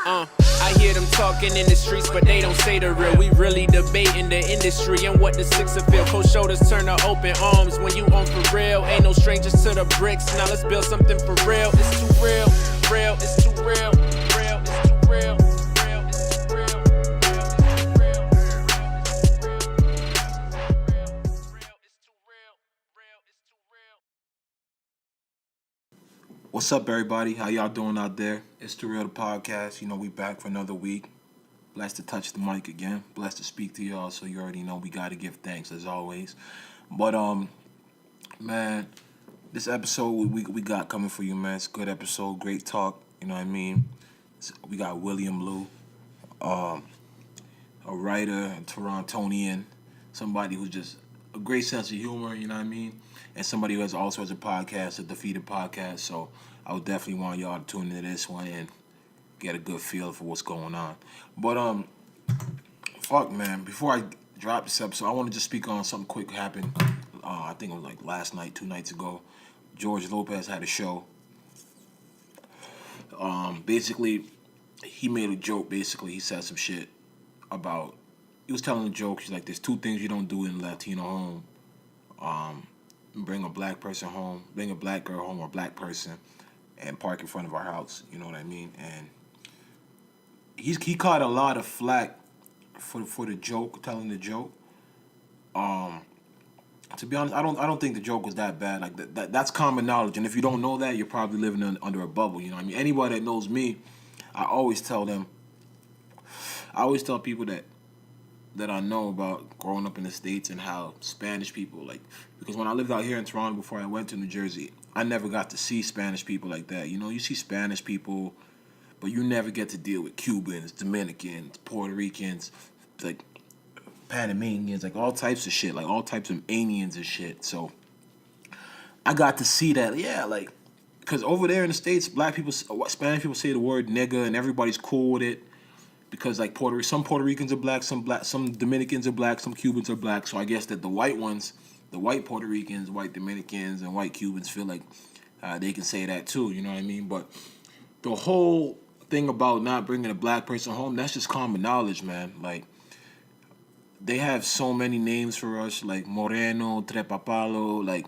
I hear them talking in the streets, but they don't say the real. We really debating the industry and what the sixer feel. Cold shoulders turn to open arms when you on for real. Ain't no strangers to the bricks. Now let's build something for real. It's too real, real, it's too real, real, it's too real. What's up, everybody? How y'all doing out there? It's Too Real the podcast. You know, we back for another week. Blessed to touch the mic again. Blessed to speak to y'all. So you already know we got to give thanks as always. But man, this episode we got coming for you, man. It's a good episode. Great talk. You know what I mean? We got William Liu, a writer, a Torontonian, somebody who's just a great sense of humor. You know what I mean? And somebody who also has a podcast, a Defeated podcast. So I would definitely want y'all to tune into this one and get a good feel for what's going on. But fuck, man. Before I drop this episode, I want to just speak on something quick happened. I think it was like last night, 2 nights ago. George Lopez had a show. Basically, he made a joke. Basically, he said some shit about. He was telling a joke. He's like, "There's 2 things you don't do in a Latino home. Bring a black person home, bring a black girl home or a black person, and park in front of our house." You know what I mean? And he caught a lot of flack for the joke, telling the joke. To be honest, I don't think the joke was that bad. Like that's common knowledge, and if you don't know that, you're probably living under a bubble. You know what I mean? Anybody that knows me, I always tell people that I know about growing up in the States and how Spanish people, like, because when I lived out here in Toronto before I went to New Jersey, I never got to see Spanish people like that. You know, you see Spanish people, but you never get to deal with Cubans, Dominicans, Puerto Ricans, like Panamanians, like all types of shit, like all types of aliens and shit. So I got to see that, yeah, like, because over there in the States, Spanish people say the word nigga and everybody's cool with it. Because like some Puerto Ricans are black, some Dominicans are black, some Cubans are black. So I guess that the white Puerto Ricans, white Dominicans, and white Cubans feel like they can say that too. You know what I mean? But the whole thing about not bringing a black person home, that's just common knowledge, man. Like they have so many names for us, like Moreno, Trepapalo, like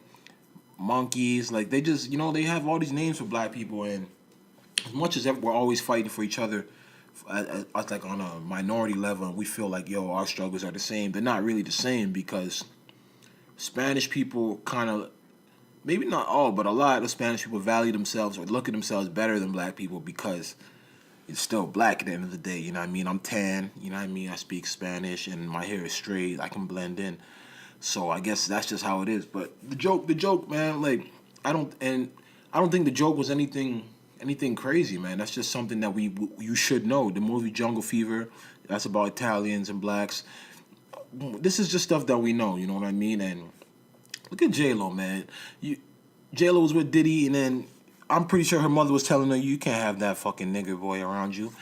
monkeys. Like they just, they have all these names for black people, and as much as we're always fighting for each other. Like on a minority level, and we feel like, our struggles are the same. They're not really the same because Spanish people kind of, maybe not all, but a lot of Spanish people value themselves or look at themselves better than black people because it's still black at the end of the day. You know what I mean? I'm tan. You know what I mean? I speak Spanish and my hair is straight. I can blend in. So I guess that's just how it is. But the joke, man. Like I don't think the joke was anything crazy, man. That's just something that you should know. The movie Jungle Fever, that's about Italians and blacks. This is just stuff that we know, you know what I mean? And look at J-Lo, man. J-Lo was with Diddy, and then I'm pretty sure her mother was telling her, you can't have that fucking nigger boy around you.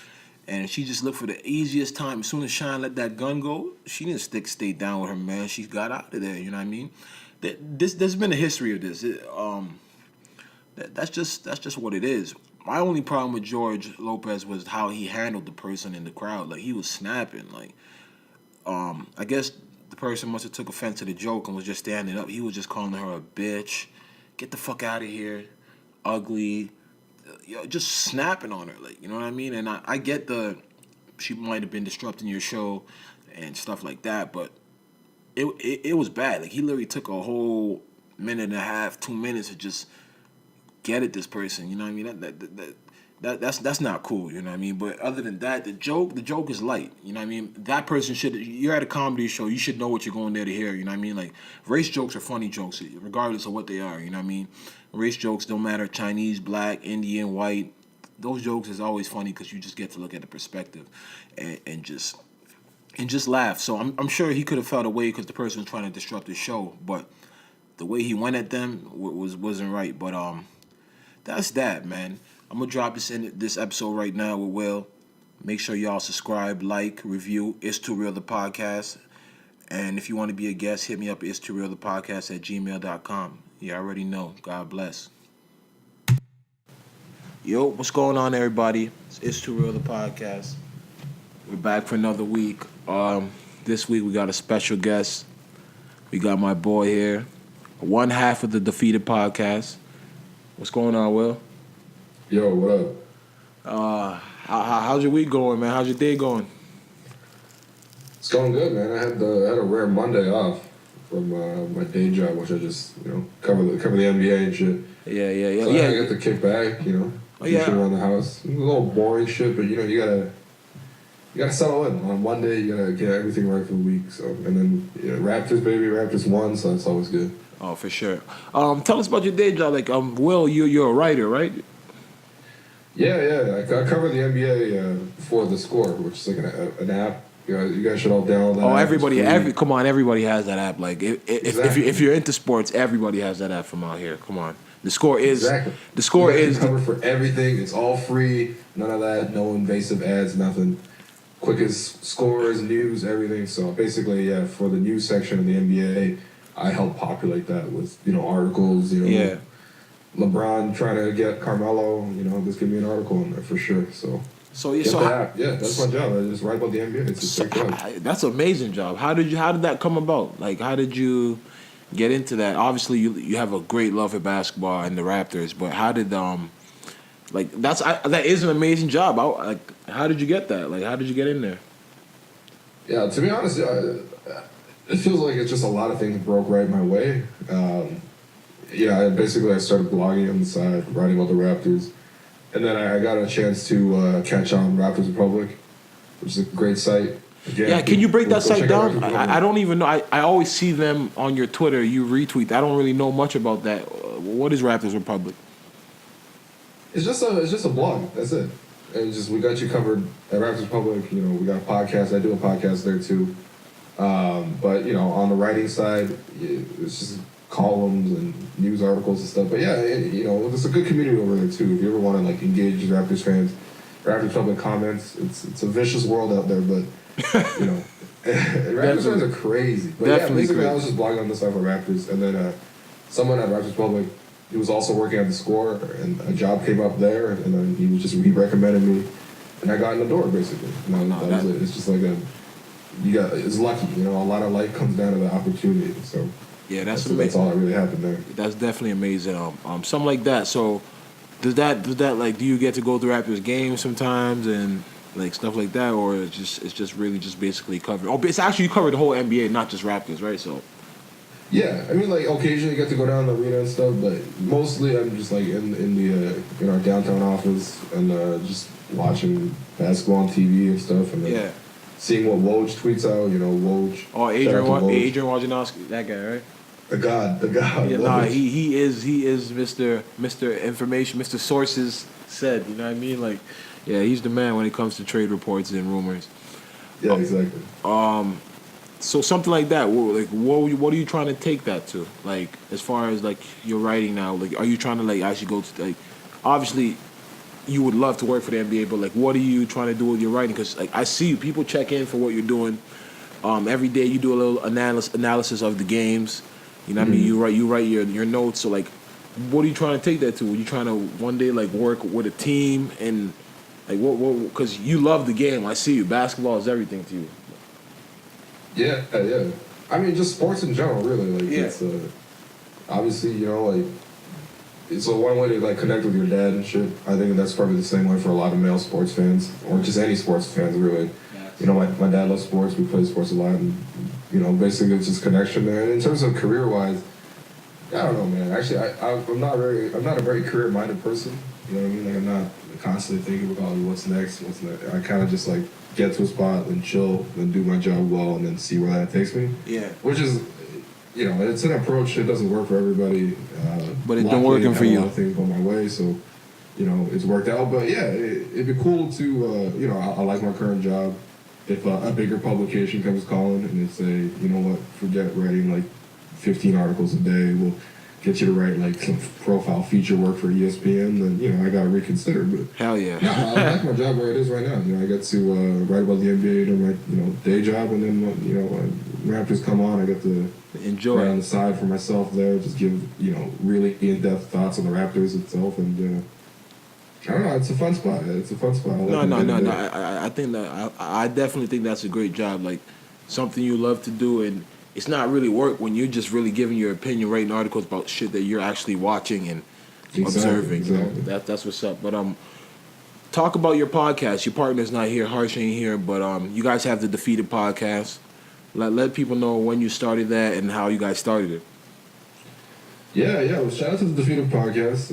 And she just looked for the easiest time. As soon as Shine let that gun go, she didn't stay down with her man. She got out of there, you know what I mean? There's been a history of this. That's just what it is. My only problem with George Lopez was how he handled the person in the crowd. Like, he was snapping. Like, I guess the person must have took offense to the joke and was just standing up. He was just calling her a bitch. Get the fuck out of here. Ugly. Just snapping on her. Like, you know what I mean? And I get she might have been disrupting your show and stuff like that, but it was bad. Like, he literally took a whole minute and a half, 2 minutes to just get at this person, you know what I mean? That's not cool, you know what I mean? But other than that, the joke is light, you know what I mean? That person you're at a comedy show, you should know what you're going there to hear, you know what I mean? Like, race jokes are funny jokes, regardless of what they are, you know what I mean? Race jokes don't matter, Chinese, black, Indian, white. Those jokes is always funny because you just get to look at the perspective and just laugh. So I'm sure he could have felt away because the person was trying to disrupt his show, but the way he went at them wasn't right. But that's that, man. I'm going to drop this episode right now with Will. Make sure y'all subscribe, like, review. It's Too Real the Podcast. And if you want to be a guest, hit me up at itstoorealthepodcast@gmail.com. You already know. God bless. Yo, what's going on, everybody? It's Too Real, the podcast. We're back for another week. This week we got a special guest. We got my boy here, one half of the Defeated podcast. What's going on, Will? Yo, what up? How's your week going, man? How's your day going? It's going good, man. I had a rare Monday off from my day job, which I just cover the NBA and shit. Yeah. So I get to kick back, do shit around the house. A little boring shit, but you gotta settle in. On Monday, you gotta get everything right for the week. So and then Raptors, baby, Raptors won, so that's always good. Oh, for sure. Tell us about your day job. Like, Will, you're a writer, right? Yeah. I cover the NBA for The Score, which is like an app. You guys should all download that. Oh, app. everybody has that app. Like, if you're into sports, everybody has that app from out here. Come on. The Score is exactly. The Score is covered for everything. It's all free. None of that. No invasive ads. Nothing. Quickest scores, news, everything. So basically, for the news section of the NBA, I help populate that with articles. Yeah. LeBron trying to get Carmelo. Just give me an article in there for sure. So that's my job. I just write about the NBA. It's a sick job. That's an amazing job. How did that come about? Like, how did you get into that? Obviously, you have a great love for basketball and the Raptors, but how did that is an amazing job. How did you get that? Like, how did you get in there? Yeah, to be honest, it feels like it's just a lot of things broke right my way. I started blogging on the side, writing about the Raptors. And then I got a chance to catch on Raptors Republic, which is a great site. Again, can you break that site down? I don't even know. I always see them on your Twitter. You retweet. I don't really know much about that. What is Raptors Republic? It's just a blog. That's it. And we got you covered at Raptors Republic. We got a podcast. I do a podcast there too. But on the writing side, it's just columns and news articles and stuff. But there's a good community over there too. If you ever want to engage with Raptors fans, Raptors Republic comments. It's a vicious world out there, but Raptors fans are crazy. But basically I was just blogging on the side for Raptors, and then someone at Raptors Republic, he was also working at The Score, and a job came up there, and then he recommended me, and I got in the door basically. That was it. It's just like it's lucky. A lot of life comes down to the opportunity. So. Yeah, that's amazing. That's all that really happened there. That's definitely amazing. Something like that. So, does that do you get to go to Raptors games sometimes and stuff like that, or it's just really just basically covered? Oh, it's actually you cover the whole NBA, not just Raptors, right? So. Yeah, I mean, occasionally you get to go down the arena and stuff, but mostly I'm just in our downtown office and just watching basketball on TV and stuff, and then seeing what Woj tweets out. Woj. Oh, Adrian Wojnarowski, that guy, right? The God. Yeah, he is Mr. Information, Mr. Sources said. You know what I mean? He's the man when it comes to trade reports and rumors. Yeah, exactly. So something like that. What are you trying to take that to? As far as your writing now, are you trying to actually go to obviously you would love to work for the NBA, but what are you trying to do with your writing? Because I see people check in for what you're doing. Every day you do a little analysis of the games. You know what I mean? You write your notes. So what are you trying to take that to? Are you trying to one day work with a team and what? Because you love the game. I see you. Basketball is everything to you. Yeah. I mean, just sports in general, really. It's obviously it's one way to connect with your dad and shit. I think that's probably the same way for a lot of male sports fans, or just any sports fans, really. My dad loves sports. We play sports a lot, and basically it's just connection there. And in terms of career-wise, I don't know, man. Actually, I'm not a very career-minded person. You know what I mean? I'm not constantly thinking about what's next. I kind of just get to a spot and chill, and do my job well, and then see where that takes me. Yeah. Which is, it's an approach. It doesn't work for everybody. But it's been working for you. A lot of things go my way, so it's worked out. But yeah, it'd be cool to I like my current job. If a bigger publication comes calling and they say, you know what, forget writing 15 articles a day, we'll get you to write some profile feature work for ESPN, then I gotta reconsider. But hell yeah, I like my job where it is right now. I get to write about the NBA during my day job, and then when Raptors come on, I get to enjoy write on the side for myself there, just give really in-depth thoughts on the Raptors itself, and I don't know. It's a fun spot. It's a fun spot. No. I think that I definitely think that's a great job. Like something you love to do, and it's not really work when you're just really giving your opinion, writing articles about shit that you're actually watching and observing. Exactly. You know? That's what's up. But talk about your podcast. Your partner's not here. Harsh ain't here. But you guys have the Defeated podcast. Let people know when you started that and how you guys started it. Yeah. Well, shout out to the Defeated podcast.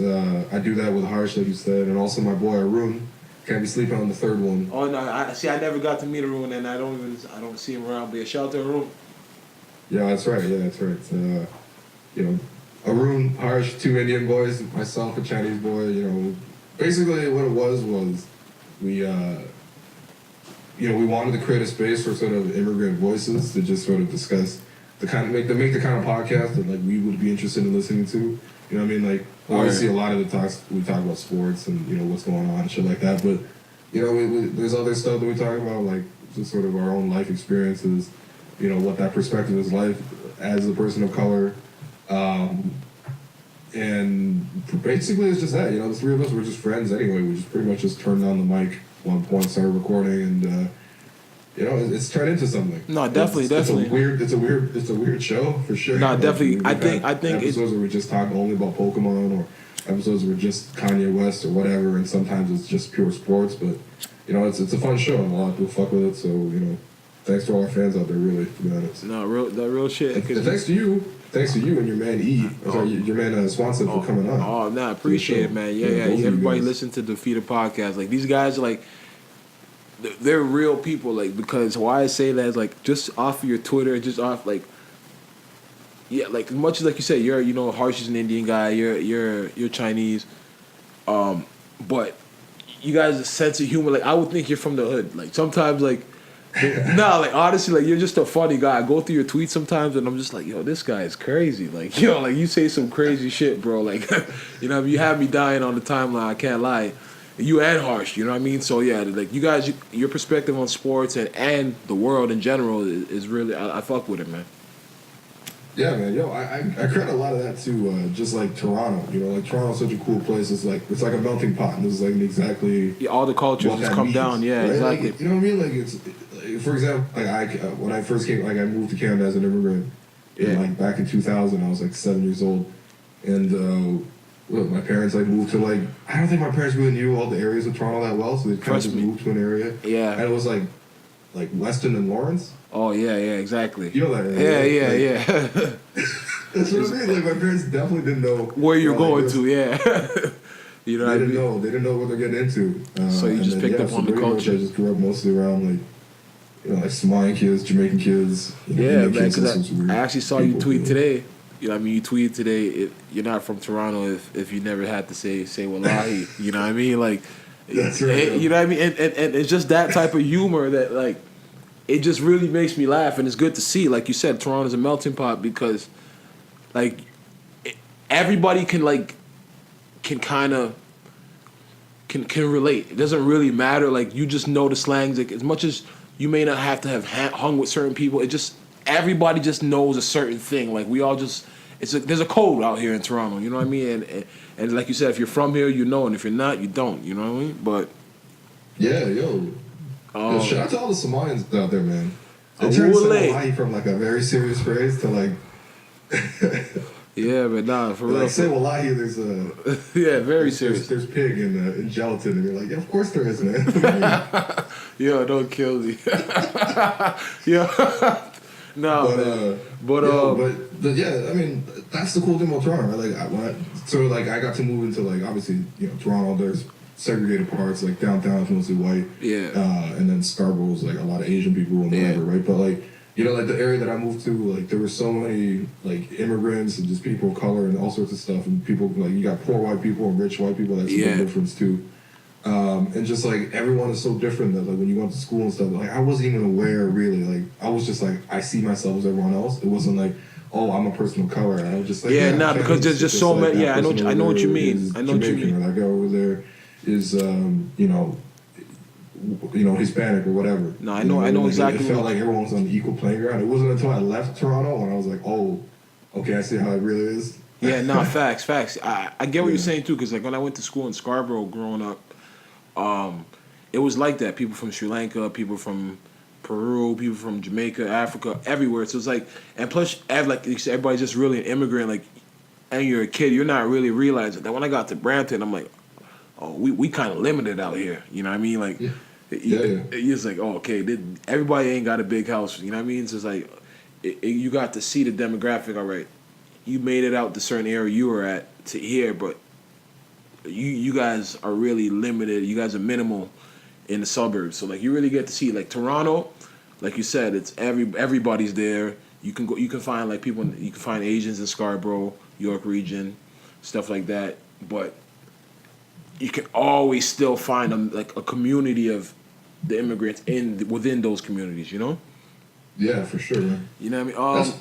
I do that with Harsh, like you said, and also my boy Arun. Can't be sleeping on the third one. Oh no! I never got to meet Arun, and I don't see him around. But yeah, shout out to Arun. Yeah, that's right. You know, Arun, Harsh, two Indian boys, myself, a Chinese boy. You know, basically what it was we we wanted to create a space for sort of immigrant voices to just sort of discuss make the kind of podcast that like we would be interested in listening to. You know what I mean? Like obviously a lot of the talks we talk about sports and you know what's going on and shit like that, but you know there's other stuff that we talk about like just sort of our own life experiences. You know what that perspective is like as a person of color, and basically it's just that. You know, the three of us were just friends anyway. We just pretty much just turned on the mic at one point, started recording, and you know, it's turned into something. No, definitely. It's a weird show for sure. No, like, definitely. I think episodes where we just talk only about Pokemon, or episodes where just Kanye West or whatever, and sometimes it's just pure sports. But you know, it's a fun show, and a lot of people fuck with it. So you know, thanks to all our fans out there, really, to be honest. No, real shit. And thanks to you and your man your man Swanson for coming on. Oh, no, appreciate it, man. Yeah. Everybody listen to Defeated podcast. Like these guys are like. They're real people, like, because why I say that is like just off of your Twitter, just off like, yeah, like as much as like you said, Harsh is an Indian guy, you're Chinese, but you guys' sense of humor, like I would think you're from the hood, like sometimes like, like honestly, like you're just a funny guy. I go through your tweets sometimes and I'm just like, yo, this guy is crazy, like like you say some crazy shit, bro, like you have me dying on the timeline. I can't lie. You and Harsh, you know what I mean? So yeah, like you guys, your perspective on sports and the world in general is really, I fuck with it, man. Yeah, man. I credit a lot of that to just like Toronto. You know, like Toronto's such a cool place. It's like a melting pot, and this is like exactly all the cultures just come down. Yeah, right? exactly. Like, you know what I mean? Like it's like, for example, like when I first came, like I moved to Canada as an immigrant, like back in 2000. I was like 7 years old, and. My parents like moved to like I don't think my parents really knew all the areas of Toronto that well, so they kind of just moved to an area. Yeah, and it was like Weston and Lawrence. Oh yeah, exactly. You know that area? Yeah. That's what I mean. Like my parents definitely didn't know where you're going to. Yeah, you know, they didn't know what they're getting into. So you just picked up on the culture. I just grew up mostly around like Somalian kids, Jamaican kids. Yeah, man. Because I actually saw you tweet today. You know what I mean? You tweeted today, you're not from Toronto if you never had to say wallahi. You know what I mean? Like, that's right. You know what I mean? And it's just that type of humor that, like, it just really makes me laugh. And it's good to see, like you said, Toronto's a melting pot because, like, everybody can relate. It doesn't really matter. Like, you just know the slangs. Like, as much as you may not have to have hung with certain people, everybody just knows a certain thing. Like we all just, there's a code out here in Toronto. You know what I mean? And like you said, if you're from here, you know, and if you're not, you don't. You know what I mean? But yeah, shout out to all the Somalians out there, man. They turned wallahi from like a very serious phrase to like. Yeah, but nah, for real. Like say wallahi, there's a very serious. There's pig in gelatin, and you're like, yeah, of course there is, man. Yo, don't kill me. Yo. No, but yeah, I mean that's the cool thing about Toronto, right? Like I got to move into like obviously Toronto. There's segregated parts like downtown is mostly white, and then Scarborough's like a lot of Asian people and whatever, right? But like like the area that I moved to, like there were so many like immigrants and just people of color and all sorts of stuff, and people like you got poor white people and rich white people. That's a big difference too. And just like everyone is so different that like when you went to school and stuff, like I wasn't even aware really. Like I was just like I see myself as everyone else. It wasn't like I'm a person of color. And I was just like because there's just so many. Yeah, I know what you mean. I know what you mean. Or that guy over there is Hispanic or whatever. No, I know exactly. It felt like everyone was on the equal playing ground. It wasn't until I left Toronto when I was like, oh, okay, I see how it really is. Yeah, no, facts. I get what you're saying too, because like when I went to school in Scarborough growing up, it was like that. People from Sri Lanka, people from Peru, people from Jamaica, Africa, everywhere. So it's like, and plus, like you said, everybody's just really an immigrant. Like, and you're a kid, you're not really realizing that. When I got to Brampton, I'm like, oh, we kind of limited out here. You know what I mean? Like, it's like, oh, okay, everybody ain't got a big house. You know what I mean? So it's like, you got to see the demographic. All right, you made it out the certain area you were at to here, but you guys are really limited. You guys are minimal in the suburbs. So like, you really get to see like Toronto. Like you said, it's everybody's there. You can go. You can find like people. You can find Asians in Scarborough, York region, stuff like that. But you can always still find like a community of the immigrants within those communities. You know? Yeah, for sure, man. You know what I mean?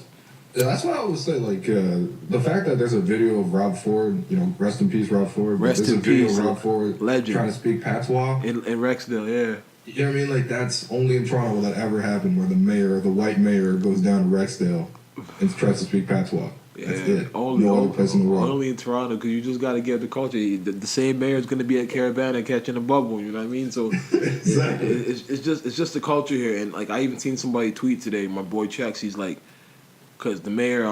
That's why I always say, like, the fact that there's a video of Rob Ford, you know, rest in peace, Rob Ford. Rest there's in a video peace, of Rob Ford legend, trying to speak patois in Rexdale, yeah. You know what I mean? Like, that's only in Toronto will that ever happen, where the white mayor, goes down to Rexdale and tries to speak patois. That's it. No other place in the world. Only in Toronto, because you just got to get the culture. The same mayor is going to be at Caravana catching a bubble. You know what I mean? So exactly. It's just the culture here. And like, I even seen somebody tweet today. My boy Chex. He's like, because the mayor,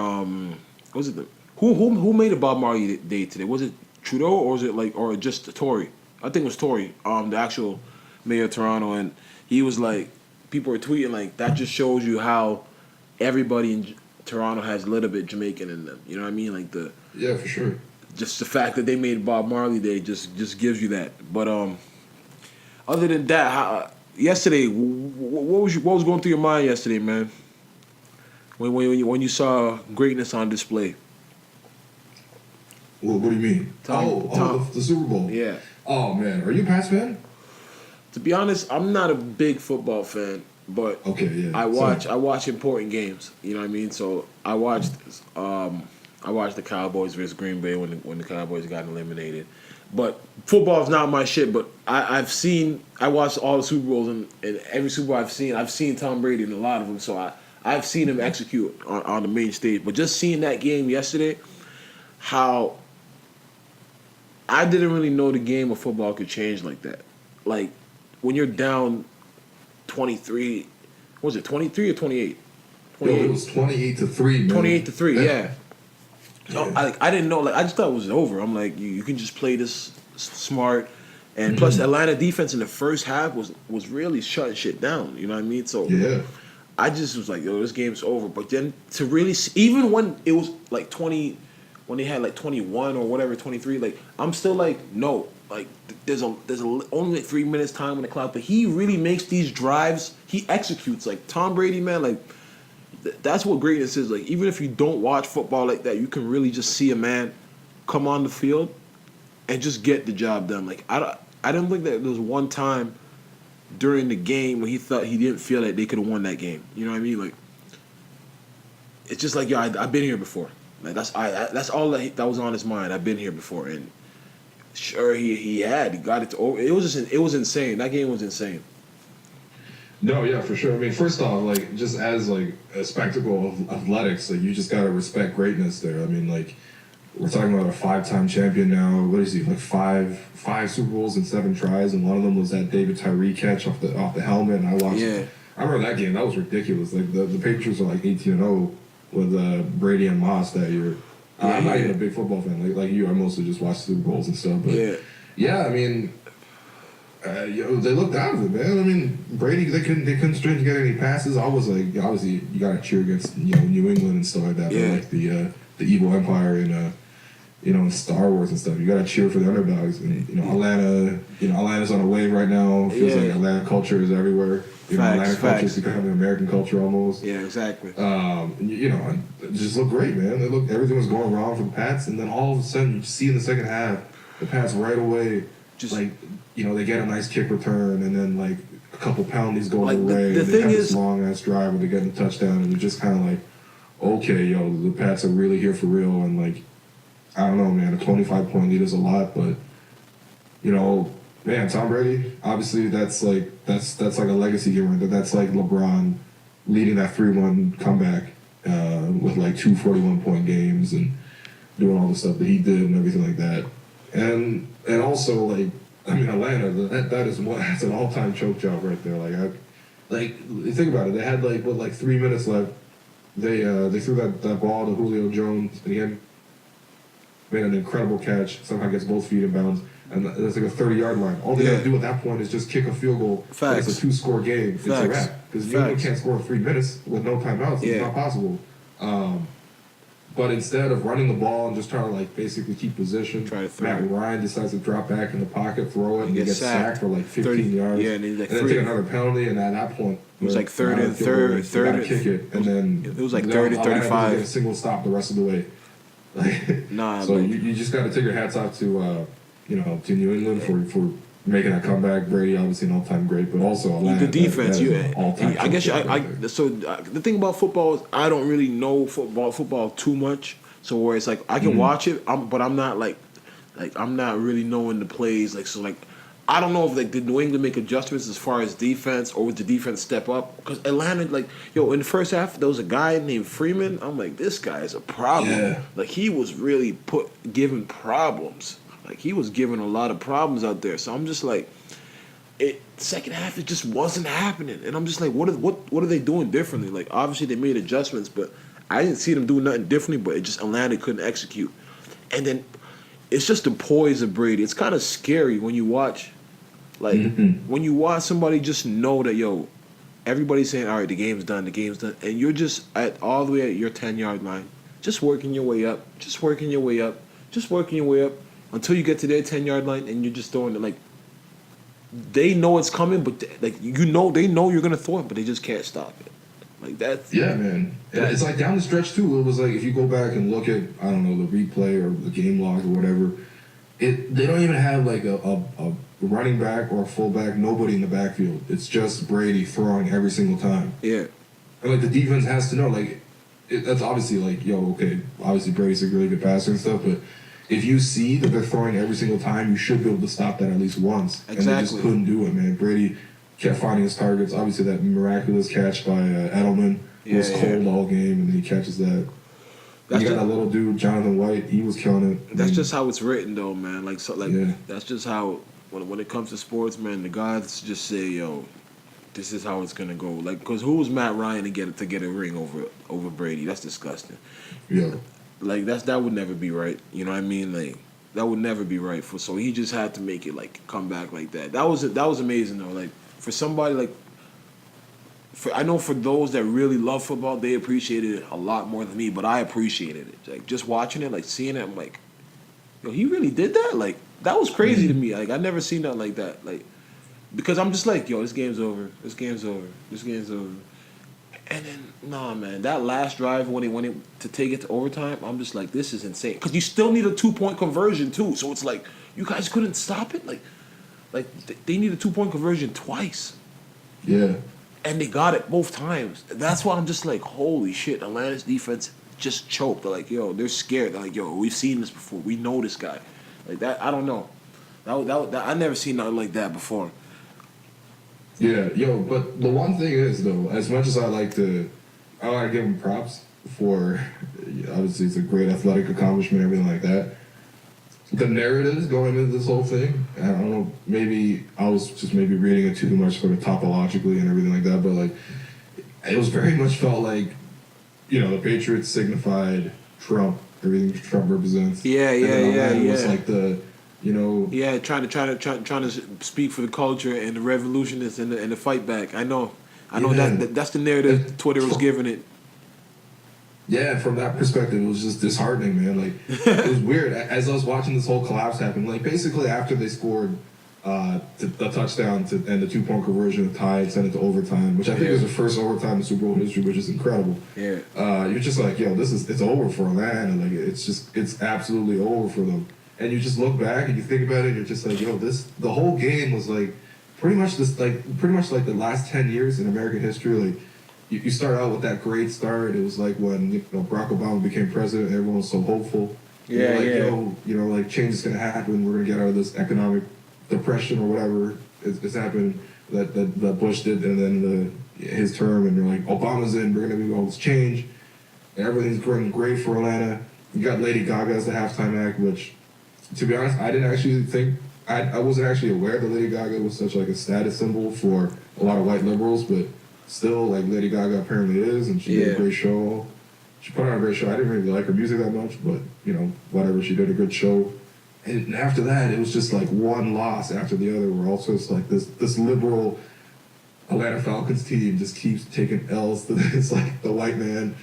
was it who made a Bob Marley Day today? Was it Trudeau or was it or just Tory? I think it was Tory. The actual mayor of Toronto, and he was like, people were tweeting like, that just shows you how everybody in Toronto has a little bit Jamaican in them. You know what I mean? Like yeah, for sure. Just the fact that they made Bob Marley Day just gives you that. But other than that, yesterday, what was going through your mind yesterday, man? When you saw greatness on display. Well, what do you mean? The Super Bowl. Yeah. Oh man, are you a Pats fan? To be honest, I'm not a big football fan. But okay, yeah. I watch important games. You know what I mean? So I watched the Cowboys versus Green Bay when the Cowboys got eliminated. But football is not my shit. But I watched all the Super Bowls, and every Super Bowl I've seen Tom Brady in a lot of them. So I've seen him execute on the main stage. But just seeing that game yesterday, how I didn't really know the game of football could change like that. Like when you're down 23, what was it, 23 or 28? 28. It was 28-3, man. 28-3, yeah. So I didn't know, I just thought it was over. I'm like, you can just play this smart. And plus, Atlanta defense in the first half was really shutting shit down. You know what I mean? So yeah. I just was like, yo, this game's over. But then to really see, even when it was like 20, when they had like 21 or whatever, 23, like I'm still like, no. Like there's only 3 minutes time on the clock, but he really makes these drives. He executes like Tom Brady, man. Like that's what greatness is. Like even if you don't watch football like that, you can really just see a man come on the field and just get the job done. Like I don't think that there was one time during the game when he thought he didn't feel that they could have won that game. You know what I mean? Like it's just like, yo, I've been here before. Like that's all that was on his mind. I've been here before, and sure, he got it to over. It was insane. That game was insane. No, yeah, for sure. I mean, first off, like just as like a spectacle of athletics, like you just gotta respect greatness there. I mean, like we're talking about a 5-time champion now. What is he? Like five Super Bowls and 7 tries, and one of them was that David Tyree catch off the helmet. And I watched. Yeah. I remember that game. That was ridiculous. Like the Patriots were like 18-0 with Brady and Moss that year. I'm not even a big football fan like you. I mostly just watch Super Bowls and stuff. But yeah, I mean, they looked out of it, man. I mean, Brady, they couldn't string together any passes. I was like, obviously, you got to cheer against New England and stuff like that. Yeah. But like the evil empire in Star Wars and stuff. You got to cheer for the underdogs. And Atlanta's on a wave right now. It feels like Atlanta culture is everywhere. Atlanta culture is becoming American culture almost. Yeah, exactly. It just looked great, man. Everything was going wrong for the Pats, and then all of a sudden you see in the second half, the Pats right away, they get a nice kick return, and then like a couple penalties go away. The thing is, this long ass drive where they get the touchdown, and you're just kind of like, okay, yo, the Pats are really here for real, and like, I don't know, man, a 25-point lead is a lot, but man, Tom Brady, obviously that's like a legacy game. That's like LeBron leading that 3-1 comeback with like 2 41-point games, and doing all the stuff that he did and everything like that. And also, like, I mean, Atlanta, that's an all-time choke job right there. Like, think about it. They had, like 3 minutes left. They threw that ball to Julio Jones, and he made an incredible catch. Somehow gets both feet in bounds. And it's like a 30-yard line. All they got to do at that point is just kick a field goal. Facts. It's a 2-score game. It's a wrap. Because New England can't score in 3 minutes with no timeouts. It's not possible. But instead of running the ball and just trying to, like, basically keep position, Matt Ryan decides to drop back in the pocket, throw it, and he gets sacked for like 15 yards. Yeah, and then take another penalty, and at that point, it was like third and kick it, and then it was like 30, 35. Get a single stop the rest of the way. So you just got to take your hats off to to New England for making that comeback. Brady, obviously an all-time great, but also the defense. I guess the thing about football is I don't really know football too much. So where it's like I can watch it, but I'm not I'm not really knowing the plays. I don't know if did New England make adjustments as far as defense, or would the defense step up? Because Atlanta, in the first half, there was a guy named Freeman. I'm like, this guy is a problem. Yeah. He was really giving problems. He was giving a lot of problems out there. So I'm just like, second half, it just wasn't happening. And I'm just like, what are they doing differently? Obviously they made adjustments, but I didn't see them do nothing differently, but Atlanta couldn't execute. And then it's just the poise of Brady. It's kind of scary when you watch, when you watch somebody just know that, everybody's saying, all right, the game's done, and you're just all the way at your 10-yard line, just working your way up, until you get to their 10-yard line, and you're just throwing it. They know it's coming, but they know you're gonna throw it, but they just can't stop it. That's man. And it's down the stretch too. It was if you go back and look at the replay or the game logs or whatever, they don't even have a running back or a fullback, nobody in the backfield. It's just Brady throwing every single time. Yeah. And the defense has to know that's obviously obviously Brady's a really good passer and stuff, but if you see that they're throwing every single time, you should be able to stop that at least once. Exactly. And they just couldn't do it, man. Brady kept finding his targets. Obviously, that miraculous catch by Edelman was cold all game, and he catches that. You got that little dude, Jonathan White. He was killing it. That's just how it's written, though, man. That's just how when it comes to sports, man. The guys just say, this is how it's gonna go. Because who was Matt Ryan to get a ring over Brady? That's disgusting. Yeah. That would never be right. You know what I mean? That would never be right. So he just had to make it come back like that. That was amazing though. For somebody I know for those that really love football, they appreciated it a lot more than me. But I appreciated it. Just watching it, seeing it, I'm like, he really did that. That was crazy to me. I never seen nothing like that. Because I'm just this game's over. This game's over. And then, nah, man, that last drive when he to take it to overtime, I'm just like, this is insane. Because you still need a 2-point conversion, too. So it's you guys couldn't stop it? They need a 2-point conversion twice. Yeah. And they got it both times. That's why I'm just holy shit, Atlanta's defense just choked. They're they're scared. They're we've seen this before. We know this guy. That, I don't know. That I never seen nothing like that before. Yeah, but the one thing is, though, as much as I like to give him props for, obviously it's a great athletic accomplishment, everything like that, the narratives going into this whole thing, I don't know, maybe I was just reading it too much topologically and everything like that, but it was very much felt the Patriots signified Trump, everything Trump represents. Yeah. It was Yeah, trying to speak for the culture and the revolutionists and the fight back. I know that's the narrative Twitter was giving it. Yeah, from that perspective, it was just disheartening, man. It was weird. As I was watching this whole collapse happen, basically after they scored the touchdown and the 2-point conversion tied, sent it to overtime, which I think is the first overtime in Super Bowl history, which is incredible. Yeah. You're just it's over for Atlanta. It's absolutely over for them. And you just look back and you think about it, and you're just the whole game was pretty much the last 10 years in American history. You start out with that great start. It was when Barack Obama became president, everyone was so hopeful. Change is gonna happen. We're gonna get out of this economic depression or whatever is happening that Bush did, and then his term, and they're Obama's in. We're gonna do all this change. And everything's going great for Atlanta. You got Lady Gaga as the halftime act, which, to be honest, I didn't actually think I wasn't actually aware that Lady Gaga was such like a status symbol for a lot of white liberals, but still, like Lady Gaga apparently is, and she did a great show. She put on a great show. I didn't really like her music that much, but whatever. She did a good show. And after that, it was just like one loss after the other. Where also it's like this liberal Atlanta Falcons team just keeps taking L's to this like the white man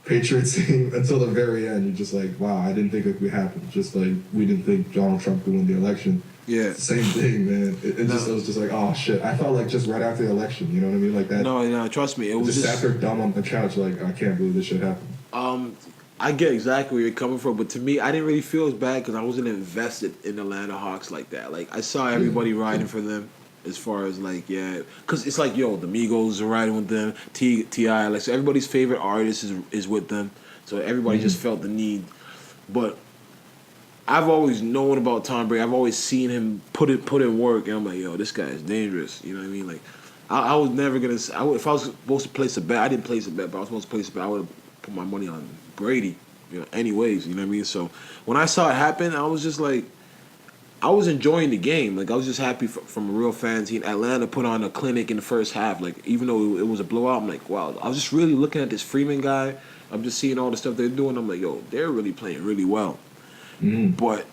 Patriots team until the very end. You're just like, wow, I didn't think it would happen. Just like we didn't think Donald Trump would win the election. Yeah. It's the same thing, man. It was just like, oh shit. I felt like just right after the election, you know what I mean? Like that. No, trust me. It was just sat there dumb on the couch, like, I can't believe this shit happened. I get exactly where you're coming from, but to me, I didn't really feel as bad because I wasn't invested in the Atlanta Hawks like that. Like, I saw everybody riding for them as far as, like, because it's like, yo, the Migos are riding with them, T.I., like, so everybody's favorite artist is with them, so everybody just felt the need. But I've always known about Tom Brady. I've always seen him put in work, and I'm like, yo, this guy is dangerous. You know what I mean? Like, I was never gonna. If I was supposed to place a bet, I didn't place a bet, but I was supposed to place a bet. I would have put my money on Brady. Anyways, you know what I mean? So when I saw it happen, I was just like, I was enjoying the game. Like, I was just happy from a real fan team. Atlanta put on a clinic in the first half. Like, even though it was a blowout, I'm like, wow. I was just really looking at this Freeman guy. I'm just seeing all the stuff they're doing. I'm like, yo, they're really playing really well. But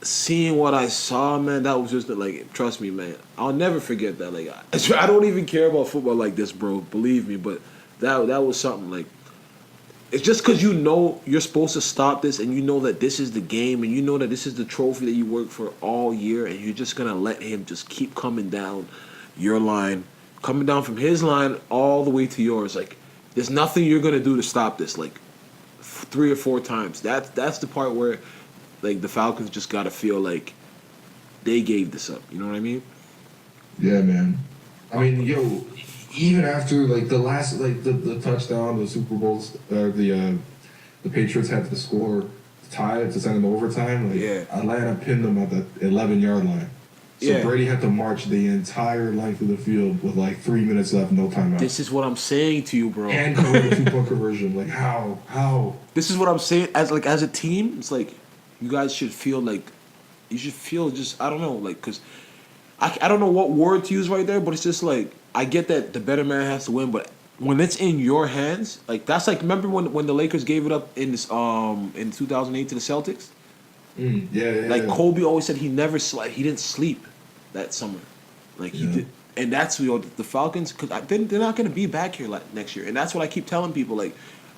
seeing what I saw, man, that was just like, trust me, man, I'll never forget that. Like, I don't even care about football like this, bro. Believe me, but that was something. Like, it's just because you know you're supposed to stop this, and you know that this is the game, and you know that this is the trophy that you worked for all year, and you're just gonna let him just keep coming down your line, coming down from his line all the way to yours. Like, there's nothing you're gonna do to stop this. Like, 3 or 4 times. That's the part where, like, the Falcons just gotta feel like they gave this up. You know what I mean? Yeah, man. I mean, yo, even after like the last, like the touchdown, the Super Bowls, the Patriots had to score tie to send them to overtime. Like, Atlanta pinned them at the 11-yard line. So Brady had to march the entire length of the field with like 3 minutes left, no timeout. This is what I'm saying to you, bro. And convert a 2-point conversion. Like, how? This is what I'm saying. As a team, it's like you guys should feel like you should feel just, I don't know, like, because I don't know what word to use right there, but it's just like, I get that the better man has to win, but when it's in your hands, like, that's like, remember when the Lakers gave it up in 2008 to the Celtics? Like, Kobe always said he didn't sleep that summer. Like, he did. And that's, the Falcons, because they're not going to be back here next year. And that's what I keep telling people, like,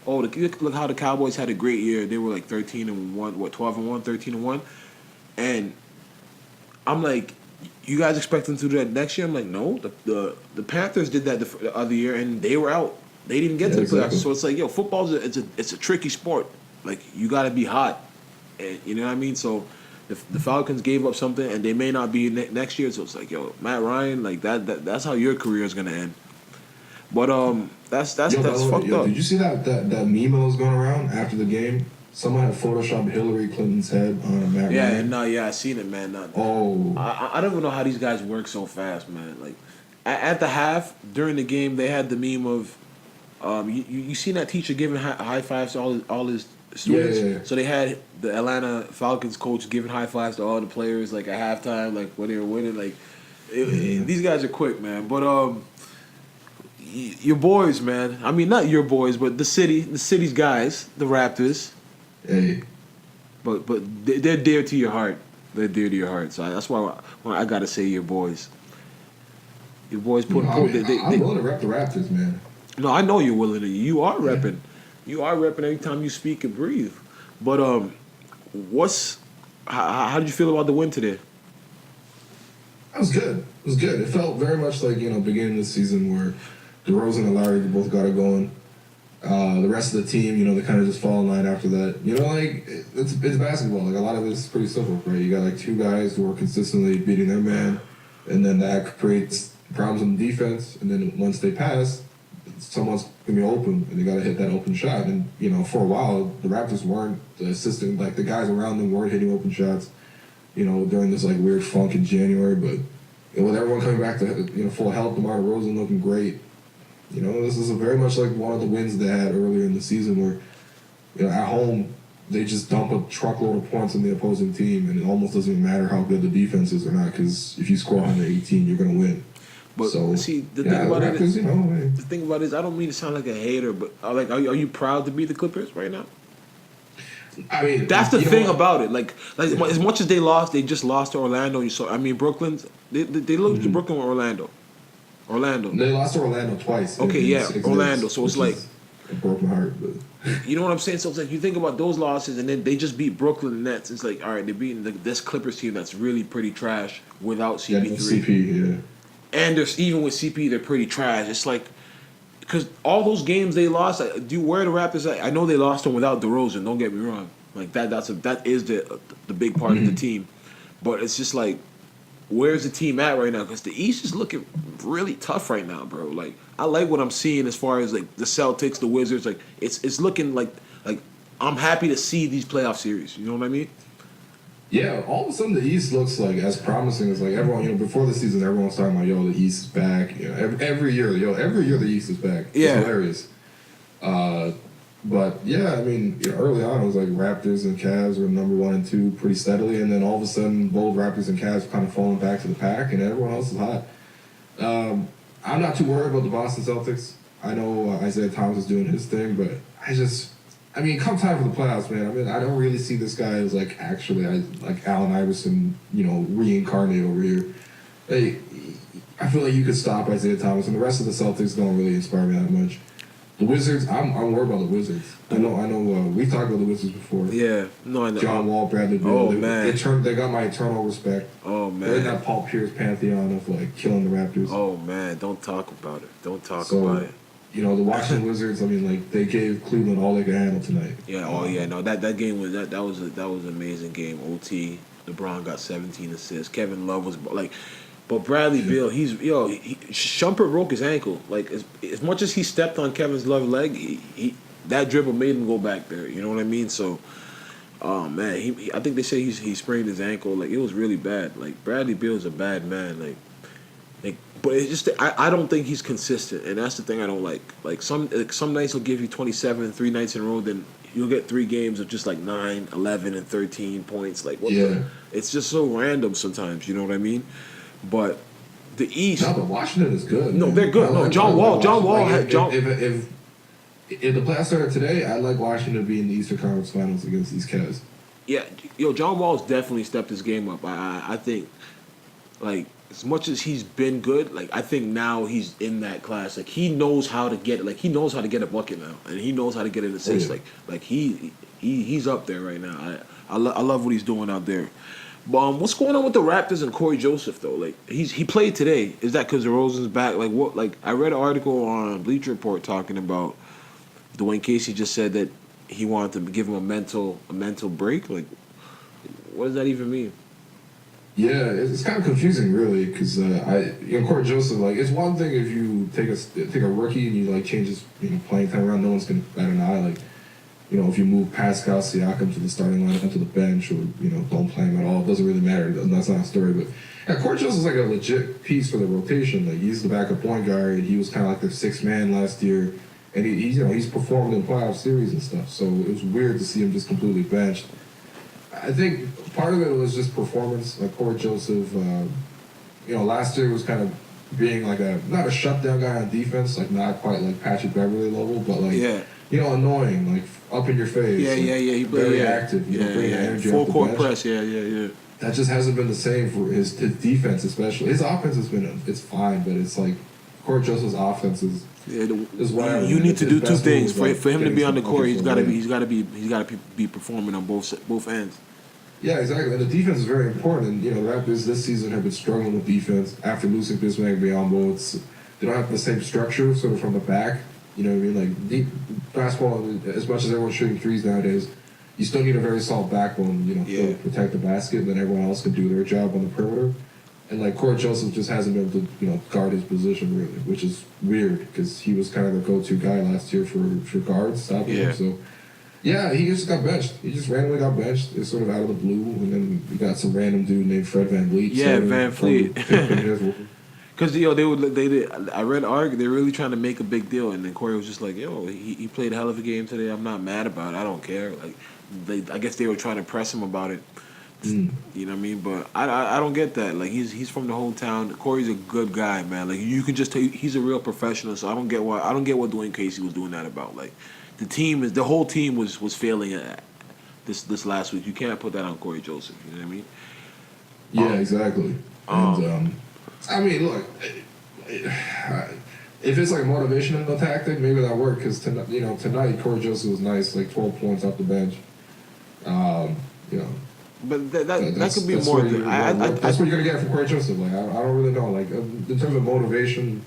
oh, look how the Cowboys had a great year. They were like 13-1, 12-1, 13-1. And I'm like, you guys expect them to do that next year? I'm like, no. The Panthers did that the other year, and they were out. They didn't get to the playoffs. So it's like, yo, football's it's a tricky sport. Like, you got to be hot. And, you know what I mean? So the Falcons gave up something, and they may not be next year. So it's like, yo, Matt Ryan, like that's how your career is gonna end. But that's fucked up. Did you see that meme that was going around after the game? Someone had photoshopped Hillary Clinton's head on Matt Ryan. I seen it, man. I don't even know how these guys work so fast, man. Like, at the half during the game, they had the meme of, you seen that teacher giving high fives to all his students? Yeah. So they had the Atlanta Falcons coach giving high fives to all the players, like, at halftime, like, when they were winning. Like, these guys are quick, man. But your boys, man. I mean, not your boys, but the city's guys, the Raptors. Hey. But they're dear to your heart. They're dear to your heart. So that's why I gotta say your boys. Your boys put. I'm willing to rep the Raptors, man. No, I know you're willing to. You are repping. You are repping every time you speak and breathe. But how did you feel about the win today? It was good. It felt very much like, beginning of the season where DeRozan and Lowry both got it going. The rest of the team, they kind of just fall in line after that. It's basketball. Like, a lot of it is pretty simple, right? You got like 2 guys who are consistently beating their man, and then that creates problems on the defense. And then once they pass, someone's gonna be open, and they gotta hit that open shot. And for a while, the Raptors weren't assisting. Like, the guys around them weren't hitting open shots. During this like weird funk in January, but with everyone coming back to full health, DeMar DeRozan looking great. This is very much like one of the wins they had earlier in the season where, at home, they just dump a truckload of points on the opposing team, and it almost doesn't even matter how good the defense is or not, because if you score 118, you're gonna win. But so, see, the thing about Raptors, it is, the thing about it is, I don't mean to sound like a hater, but are you proud to be the Clippers right now? I mean, that's the thing about it. Like as much as they just lost to Orlando. You saw, I mean, Brooklyn's they lose to Brooklyn or Orlando. They lost to Orlando twice. Okay, yeah, Orlando. So it's like it broke my heart. But you know what I'm saying? So it's like you think about those losses, and then they just beat Brooklyn Nets. It's like, all right, they're beating this Clippers team that's really pretty trash without CP3. Yeah, CP, yeah. And there's even with CP, they're pretty trash. It's like because all those games they lost. Where the Raptors at? I know they lost them without DeRozan. Don't get me wrong. Like that is the big part of the team, but it's just like, where's the team at right now? Because the East is looking really tough right now, bro. Like I like what I'm seeing as far as like the Celtics, the Wizards. Like it's looking like I'm happy to see these playoff series. You know what I mean? Yeah, all of a sudden the East looks like as promising as like everyone. Before the season, everyone's talking about the East is back. Every year the East is back. Yeah, it's hilarious. But yeah, I mean, early on it was like Raptors and Cavs were number 1 and 2 pretty steadily, and then all of a sudden both Raptors and Cavs kind of falling back to the pack, and everyone else is hot. I'm not too worried about the Boston Celtics. I know Isaiah Thomas is doing his thing, but I mean, come time for the playoffs, man. I mean, I don't really see this guy as like actually like Allen Iverson, reincarnated over here. Hey, I feel like you could stop Isaiah Thomas, and the rest of the Celtics don't really inspire me that much. The Wizards, I'm worried about the Wizards. I know. We've talked about the Wizards before. Yeah, no, I know. John Wall, Bradley Beal. Oh man, they got my eternal respect. Oh man, they're in that Paul Pierce pantheon of like killing the Raptors. Oh man, don't talk about it. Don't talk about it. The Washington Wizards. I mean, like they gave Cleveland all they could handle tonight. Yeah. Oh yeah. No, that game was that was an amazing game. OT. LeBron got 17 assists. Kevin Love was like. But Bradley Beal, Shumpert broke his ankle. Like as much as he stepped on Kevin Love's leg, that dribble made him go back there. You know what I mean? So, oh man, I think they say he sprained his ankle. Like it was really bad. Like Bradley Beal is a bad man. Like, but it's just I don't think he's consistent, and that's the thing I don't like. Like some nights he'll give you 27, 3 nights in a row, then you'll get 3 games of just like 9, 11, and 13 points. Like it's just so random sometimes. You know what I mean? But the East. No, but Washington is good. No, man. they're good. No, John Wall. If the playoffs started today, I'd like Washington to be in the Eastern Conference Finals against these Cavs. Yeah, John Wall's definitely stepped his game up. I think, like, as much as he's been good, like, I think now he's in that class. Like, he knows how to get it. Like, he knows how to get a bucket now, and he knows how to get an assist. Oh, yeah. Like he's up there right now. I love what he's doing out there. But what's going on with the Raptors and Corey Joseph though? Like he played today. Is that because DeRozan's back? Like what? Like I read an article on Bleacher Report talking about Dwayne Casey just said that he wanted to give him a mental break. Like what does that even mean? Yeah, it's kind of confusing really because Corey Joseph, like it's one thing if you take a rookie and you like change his playing time around, no one's gonna bat an eye. Like if you move Pascal Siakam to the starting lineup to the bench or don't play him at all, it doesn't really matter. That's not a story. But Corey Joseph's like a legit piece for the rotation. Like he's the backup point guard. He was kind of like the 6th man last year, and he's performed in playoff series and stuff. So it was weird to see him just completely benched. I think part of it was just performance. Like Corey Joseph, last year was kind of being like not a shutdown guy on defense, like not quite like Patrick Beverley level, but like annoying, like up in your face. Yeah. He very active. Bringing energy full off the court bench. press. Yeah. That just hasn't been the same for his defense, especially. His offense has been it's fine, but it's like Corey Joseph's offense is. You need to do 2 things for him to be on the court. He's got to be performing on both ends. Yeah, exactly. And the defense is very important. And the Raptors this season have been struggling with defense after losing Bismack Biyombo. They don't have the same structure sort of from the back. You know what I mean? Like deep basketball, as much as everyone's shooting threes nowadays, you still need a very solid backbone. To protect the basket, and then everyone else can do their job on the perimeter. And like Corey Joseph just hasn't been able to guard his position really, which is weird because he was kind of the go-to guy last year for guards stopping him. So yeah, he just got benched. He just randomly got benched. It's sort of out of the blue, and then we got some random dude named Fred VanVleet. Yeah, VanVleet. Because I read an article. They're really trying to make a big deal, and then Corey was just like, "Yo, he played a hell of a game today. I'm not mad about it. I don't care." Like, I guess they were trying to press him about it. You know what I mean? But I don't get that. Like, he's from the hometown. Corey's a good guy, man. Like, you can just tell he's a real professional. So I don't get what Dwayne Casey was doing that about. Like, the whole team was failing at this last week. You can't put that on Corey Joseph. You know what I mean? Yeah, exactly. And I mean, look, if it's like a motivational tactic, maybe that worked. Because tonight Corey Joseph was nice, like 12 points off the bench. You know. But that could be more. That's what you're gonna get from Corey Joseph. Like, I don't really know. Like, in terms of motivation,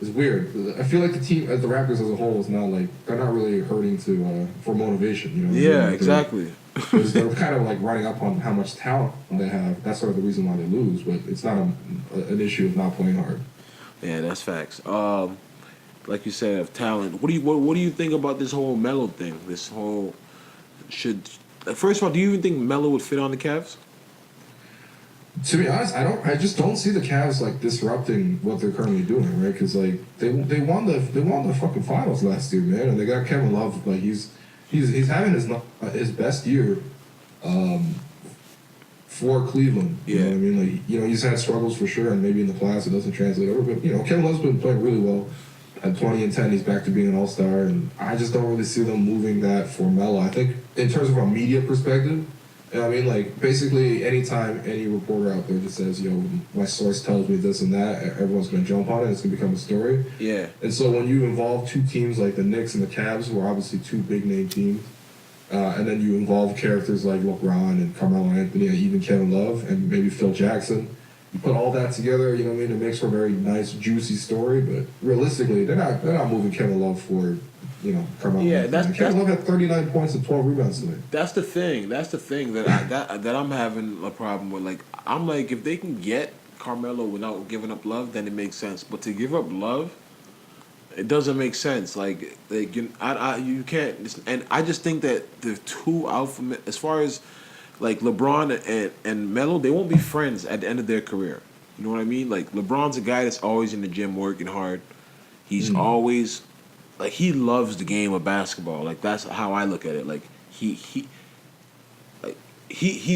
it's weird. I feel like the team, the Raptors as a whole, is not like they're not really hurting for motivation. You know? Yeah, exactly. They're kind of like running up on how much talent they have. That's sort of the reason why they lose. But it's not an issue of not playing hard. Yeah, that's facts. Like you said, of talent. What do you think about this whole Melo thing? This whole first of all, do you even think Melo would fit on the Cavs? To be honest, I just don't see the Cavs like disrupting what they're currently doing, right? Because like they won the fucking finals last year, man, and they got Kevin Love. Like he's having his best year for Cleveland. You know what I mean? Like, he's had struggles for sure, and maybe in the playoffs it doesn't translate over. But Kevin Love's been playing really well. At 20 and 10, he's back to being an all-star, and I just don't really see them moving that for Melo. I think in terms of a media perspective, I mean, like, basically anytime any reporter out there just says, my source tells me this and that, everyone's going to jump on it. It's going to become a story. Yeah. And so when you involve two teams like the Knicks and the Cavs, who are obviously two big-name teams, and then you involve characters like LeBron and Carmelo Anthony and even Kevin Love and maybe Phil Jackson, you put all that together, you know what I mean? It makes for a very nice, juicy story. But realistically, they're not moving Kevin Love for, Carmelo. Yeah, Kevin Love had 39 points and 12 rebounds today. That's the thing. That's the thing that I'm having a problem with. Like, I'm like, if they can get Carmelo without giving up Love, then it makes sense. But to give up Love, it doesn't make sense. Like you can't. And I just think that the two alpha, as far as like LeBron and Melo, they won't be friends at the end of their career. You know what I mean? Like, LeBron's a guy that's always in the gym working hard. He's always, like, he loves the game of basketball. Like, that's how I look at it. Like, he's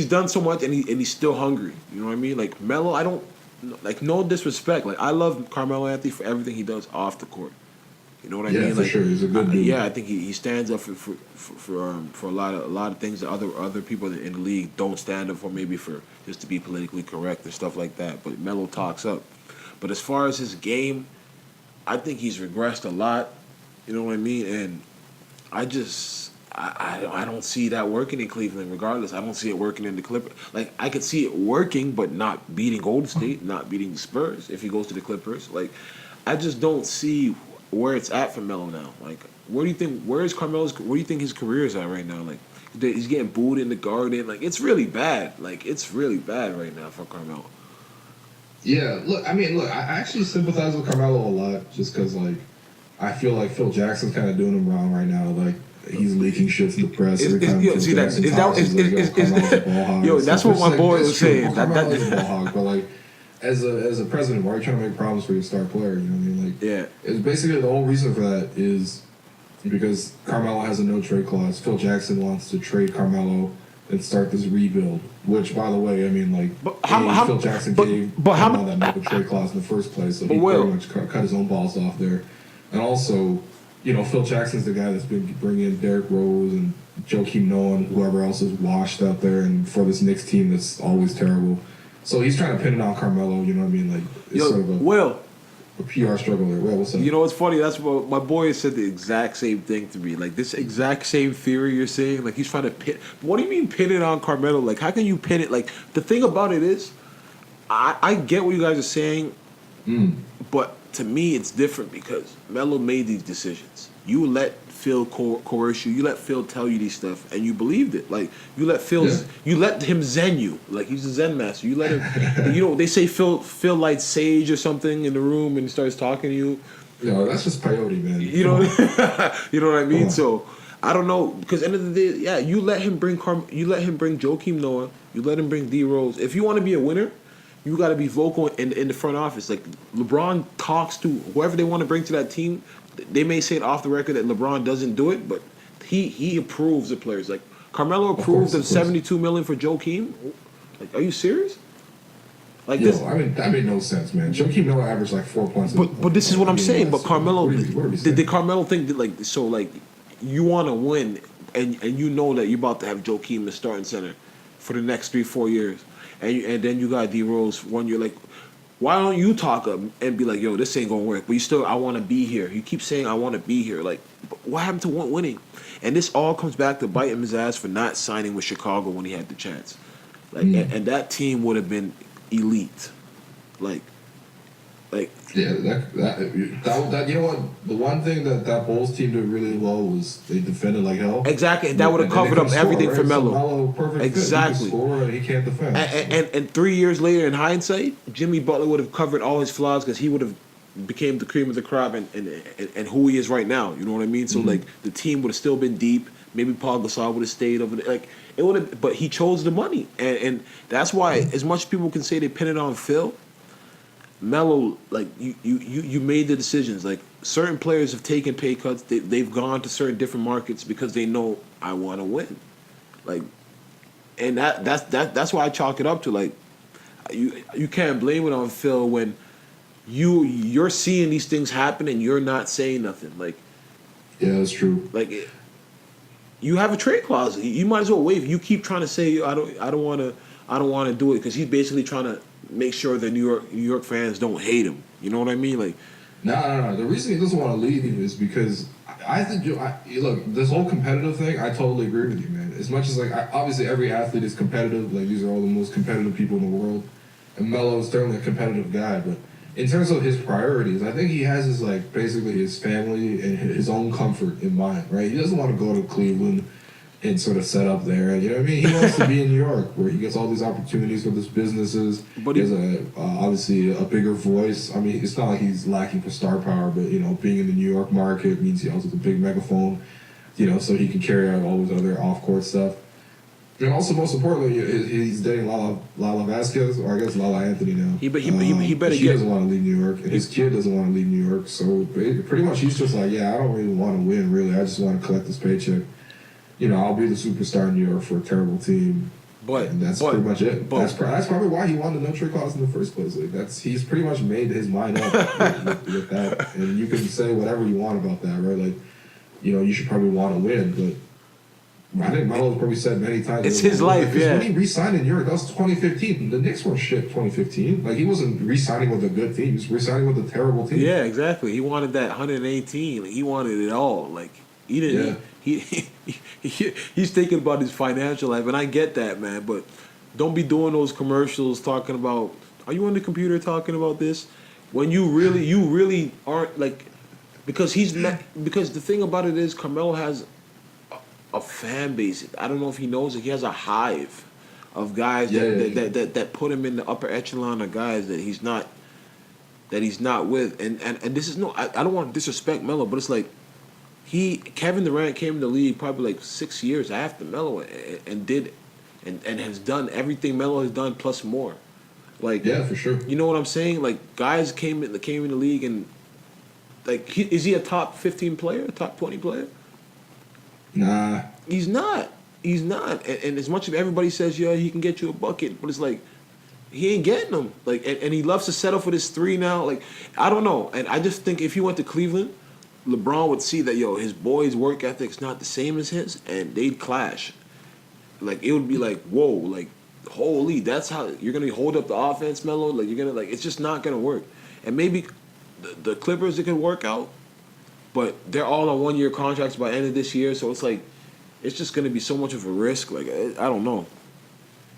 done so much and he's still hungry. You know what I mean? Like, Melo, I don't, like, no disrespect. Like, I love Carmelo Anthony for everything he does off the court. You know what I mean? Yeah, for like, sure. He's a good dude. Yeah, I think he stands up for a lot of things that other people in the league don't stand up for. Maybe for just to be politically correct and stuff like that. But Melo talks up. But as far as his game, I think he's regressed a lot. You know what I mean? And I don't see that working in Cleveland. Regardless, I don't see it working in the Clippers. Like, I could see it working, but not beating Golden State, not beating the Spurs if he goes to the Clippers. Like, I just don't see where it's at for Melo now. Like, where do you think his career is at right now? Like, he's getting booed in the Garden. Like, it's really bad. Like, it's really bad right now for Carmelo. Yeah, I actually sympathize with Carmelo a lot just because, like, I feel like Phil Jackson's kind of doing him wrong right now. Like, he's leaking shit to the press every time Phil Jackson talks. Carmelo's a ball hog. Yo, that's what my boy was saying. Carmelo's a ball hog, but, like, as a president, why are you trying to make problems for your star player? You know what I mean? Like, yeah. It's basically the whole reason for that is because Carmelo has a no trade clause. Phil Jackson wants to trade Carmelo and start this rebuild. Which, by the way, I mean, like, Phil Jackson gave Carmelo that no trade clause in the first place, so he pretty much cut his own balls off there. And also, Phil Jackson's the guy that's been bringing in Derrick Rose and Joakim Noah and whoever else is washed out there, and for this Knicks team that's always terrible. So he's trying to pin it on Carmelo, you know what I mean? Like, it's sort of a PR struggle there. Well, what's up? You know what's funny? That's what my boy said the exact same thing to me. Like, this exact same theory you're saying. Like, he's trying to pin. What do you mean pin it on Carmelo? Like, how can you pin it? Like, the thing about it is, I get what you guys are saying, but to me it's different because Melo made these decisions. You let Phil coerce you. You let Phil tell you these stuff, and you believed it. Like, you let him zen you. Like, he's a zen master. You let him. They say Phil lights sage or something in the room and he starts talking to you. No, that's just peyote, man. You know what I mean? So I don't know, because at the end of the day, yeah, you let him bring Joakim Noah. You let him bring D Rose. If you want to be a winner, you got to be vocal in the front office. Like LeBron talks to whoever they want to bring to that team. They may say it off the record that LeBron doesn't do it, but he approves the players. Like Carmelo approved of $72 million for Joakim. Like, are you serious? Like Yo, this? I mean, that made no sense, man. Joakim Noah averaged like 4 points. But this is what I'm saying. But Carmelo, what are we did Carmelo think that, like, so like you want to win and you know that you're about to have Joakim as starting center for the next 3-4 years, and then you got D Rose 1 year. Like, why don't you talk up and be like, yo, this ain't gonna work? But you still, I want to be here. You keep saying I want to be here. Like, what happened to winning? And this all comes back to biting his ass for not signing with Chicago when he had the chance. Like, and that team would have been elite. Like. Yeah, that you know what? The one thing that Bulls team did really well was they defended like hell. Exactly, and that would have covered up everything for Melo. So Melo, perfect exactly. Fit. He can score and he can't defend. And 3 years later, in hindsight, Jimmy Butler would have covered all his flaws because he would have became the cream of the crop and who he is right now. You know what I mean? So like the team would have still been deep. Maybe Paul Gasol would have stayed over there. Like it would have, but he chose the money, and that's why as much as people can say they pin it on Phil. Melo, like you made the decisions. Like certain players have taken pay cuts. They've gone to certain different markets because they know I want to win. Like, and that's why I chalk it up to like you can't blame it on Phil when you're seeing these things happen and you're not saying nothing. Like, yeah, that's true. Like, you have a trade clause. You might as well waive. You keep trying to say I don't want to do it because he's basically trying to make sure the New York fans don't hate him. You know what I mean? Like, no. The reason he doesn't want to leave is because I think look, this whole competitive thing. I totally agree with you, man. As much as like obviously every athlete is competitive. Like these are all the most competitive people in the world, and Melo is certainly a competitive guy. But in terms of his priorities, I think he has his like basically his family and his own comfort in mind. Right? He doesn't want to go to Cleveland and sort of set up there. You know what I mean? He wants to be in New York where he gets all these opportunities with his businesses. But he has obviously a bigger voice. I mean, it's not like he's lacking for star power, but, you know, being in the New York market means he also has a big megaphone, you know, so he can carry out all his other off-court stuff. And also, most importantly, he's dating Lala Vasquez, or I guess Lala Anthony now. He better she doesn't want to leave New York, and his kid doesn't want to leave New York. So pretty much he's just like, yeah, I don't really want to win, really. I just want to collect this paycheck. You know, I'll be the superstar in New York for a terrible team. And that's pretty much it. That's probably why he wanted no trade clause in the first place. Like he's pretty much made his mind up with that. And you can say whatever you want about that, right? Like, you know, you should probably want to win, but I think Melo's probably said many times. It's his life, yeah. When he re-signed in Europe, that was 2015. The Knicks were shit 2015. Like, he wasn't re-signing with a good team. He was re-signing with a terrible team. Yeah, exactly. He wanted that 118. Like, he wanted it all. Like, he didn't... Yeah. He's thinking about his financial life, and I get that, man. But don't be doing those commercials talking about, are you on the computer talking about this? When you really aren't, like... Because the thing about it is, Carmelo has... a fan base. I don't know if he knows it. He has a hive of guys that put him in the upper echelon of guys that he's not with. And this is I don't want to disrespect Melo, but it's like Kevin Durant came in the league probably like 6 years after Melo and has done everything Melo has done plus more. Like, yeah, for sure. You know what I'm saying? Like, guys came in the league and like is he a top 15 player, a top 20 player? Nah. He's not. And as much as everybody says, yeah, he can get you a bucket, but it's like, he ain't getting them. Like, and he loves to settle for this three now. Like, I don't know. And I just think if he went to Cleveland, LeBron would see that, his boy's work ethic's not the same as his, and they'd clash. Like, it would be like, whoa, like, holy, that's how you're going to hold up the offense, Melo? Like, you're going to, like, it's just not going to work. And maybe the Clippers, it could work out. But they're all on 1 year contracts by the end of this year, so it's like, it's just going to be so much of a risk. Like, I don't know.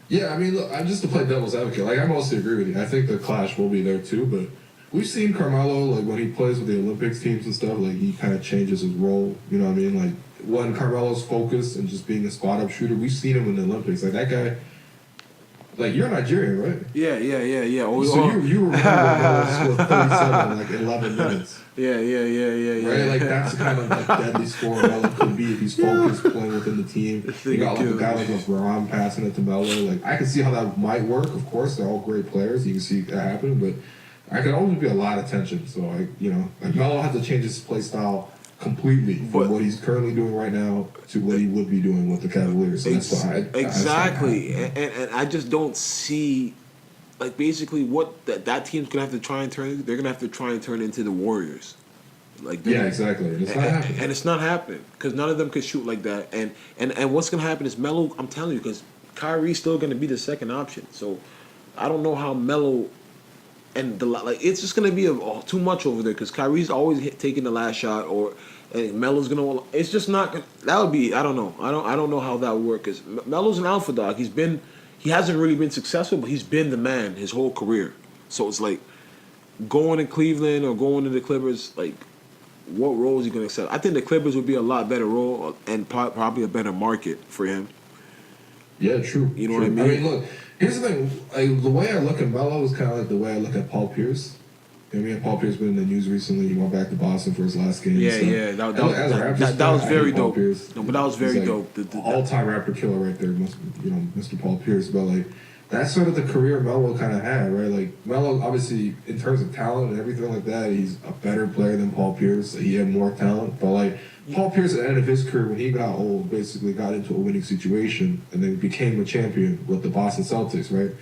Yeah, I mean, look, I'm just to play devil's advocate. Like, I mostly agree with you. I think the clash will be there too, but we've seen Carmelo, like, when he plays with the Olympics teams and stuff, like, he kind of changes his role. You know what I mean? Like, when Carmelo's focused and just being a spot-up shooter, we've seen him in the Olympics. Like, that guy, Like, you're Nigerian, right? Yeah. Oh, so you remember Melo scored 37 in like 11 minutes. Yeah. Right? Like, that's the kind of like deadly score Melo could be if he's focused playing within the team. You got like a guy like LeBron passing it to Melo. Like, I can see how that might work. Of course, they're all great players. You can see that happening, but I could always be a lot of tension. So, like Melo has to change his play style completely from what he's currently doing right now to what he would be doing with the Cavaliers. So that's why exactly. And I just don't see, like, basically what that team's gonna have to try and turn. They're gonna have to try and turn into the Warriors. Like, exactly. And it's not happening. And it's not happening because none of them can shoot like that. And what's gonna happen is Melo. I'm telling you, because Kyrie's still gonna be the second option. So I don't know how Melo. And it's just gonna be too much over there because Kyrie's always taking the last shot, and Melo's gonna. It's just not. That would be. I don't know. I don't know how that would work because Melo's an alpha dog. He hasn't really been successful, but he's been the man his whole career. So it's like going to Cleveland or going to the Clippers. Like, what role is he gonna accept? I think the Clippers would be a lot better role and probably a better market for him. Yeah, true. You know true. what I mean? I mean, look. Here's the thing. Like, the way I look at Melo is kind of like the way I look at Paul Pierce. You know what I mean? Paul Pierce been in the news recently. He went back to Boston for his last game. Yeah. That was very dope. No, but that was very dope. All-time Raptor killer right there, Mr. Paul Pierce. But like, that's sort of the career Melo kind of had, right? Like, Melo, obviously, in terms of talent and everything like that, he's a better player than Paul Pierce. He had more talent, but like, Paul Pierce at the end of his career, when he got old, basically got into a winning situation and then became a champion with the Boston Celtics, right?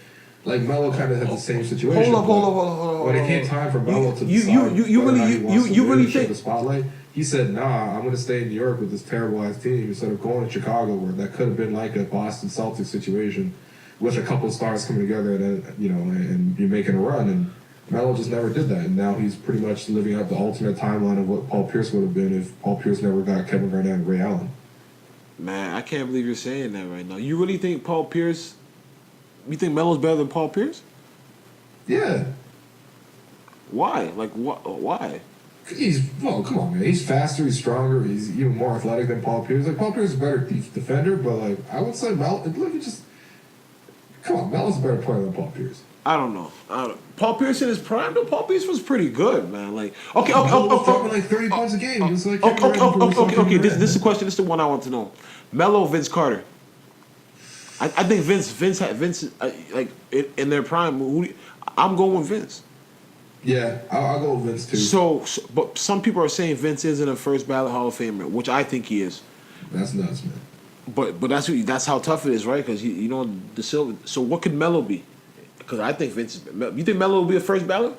Like, Melo kind of had the same situation. Hold on. When it came time for Melo to you really think the spotlight, he said, "Nah, I'm going to stay in New York with this terrible ass team instead of going to Chicago, where that could have been like a Boston Celtics situation with a couple of stars coming together and and you're making a run." And Melo just never did that, and now he's pretty much living out the alternate timeline of what Paul Pierce would have been if Paul Pierce never got Kevin Garnett and Ray Allen. Man, I can't believe you're saying that right now. You really think Paul Pierce? You think Melo's better than Paul Pierce? Yeah. Why? Like, why? Come on, man. He's faster, he's stronger, he's even more athletic than Paul Pierce. Like, Paul Pierce is a better defender, but like, I would say Melo. Come on, Melo's a better player than Paul Pierce. I don't know. Paul Pierce in his prime, though. Paul Pierce was pretty good, man. Like, okay, dropping like 30 points a game. It's like okay. This is the question. This is the one I want to know. Melo, Vince Carter. I think Vince like in their prime. I'm going with Vince. Yeah, I'll go with Vince too. So, but some people are saying Vince isn't a first ballot Hall of Famer, which I think he is. That's nuts, man. But that's how tough it is, right? Because the Silver. So what could Melo be? Because I think Vince. You think Melo will be a first ballot?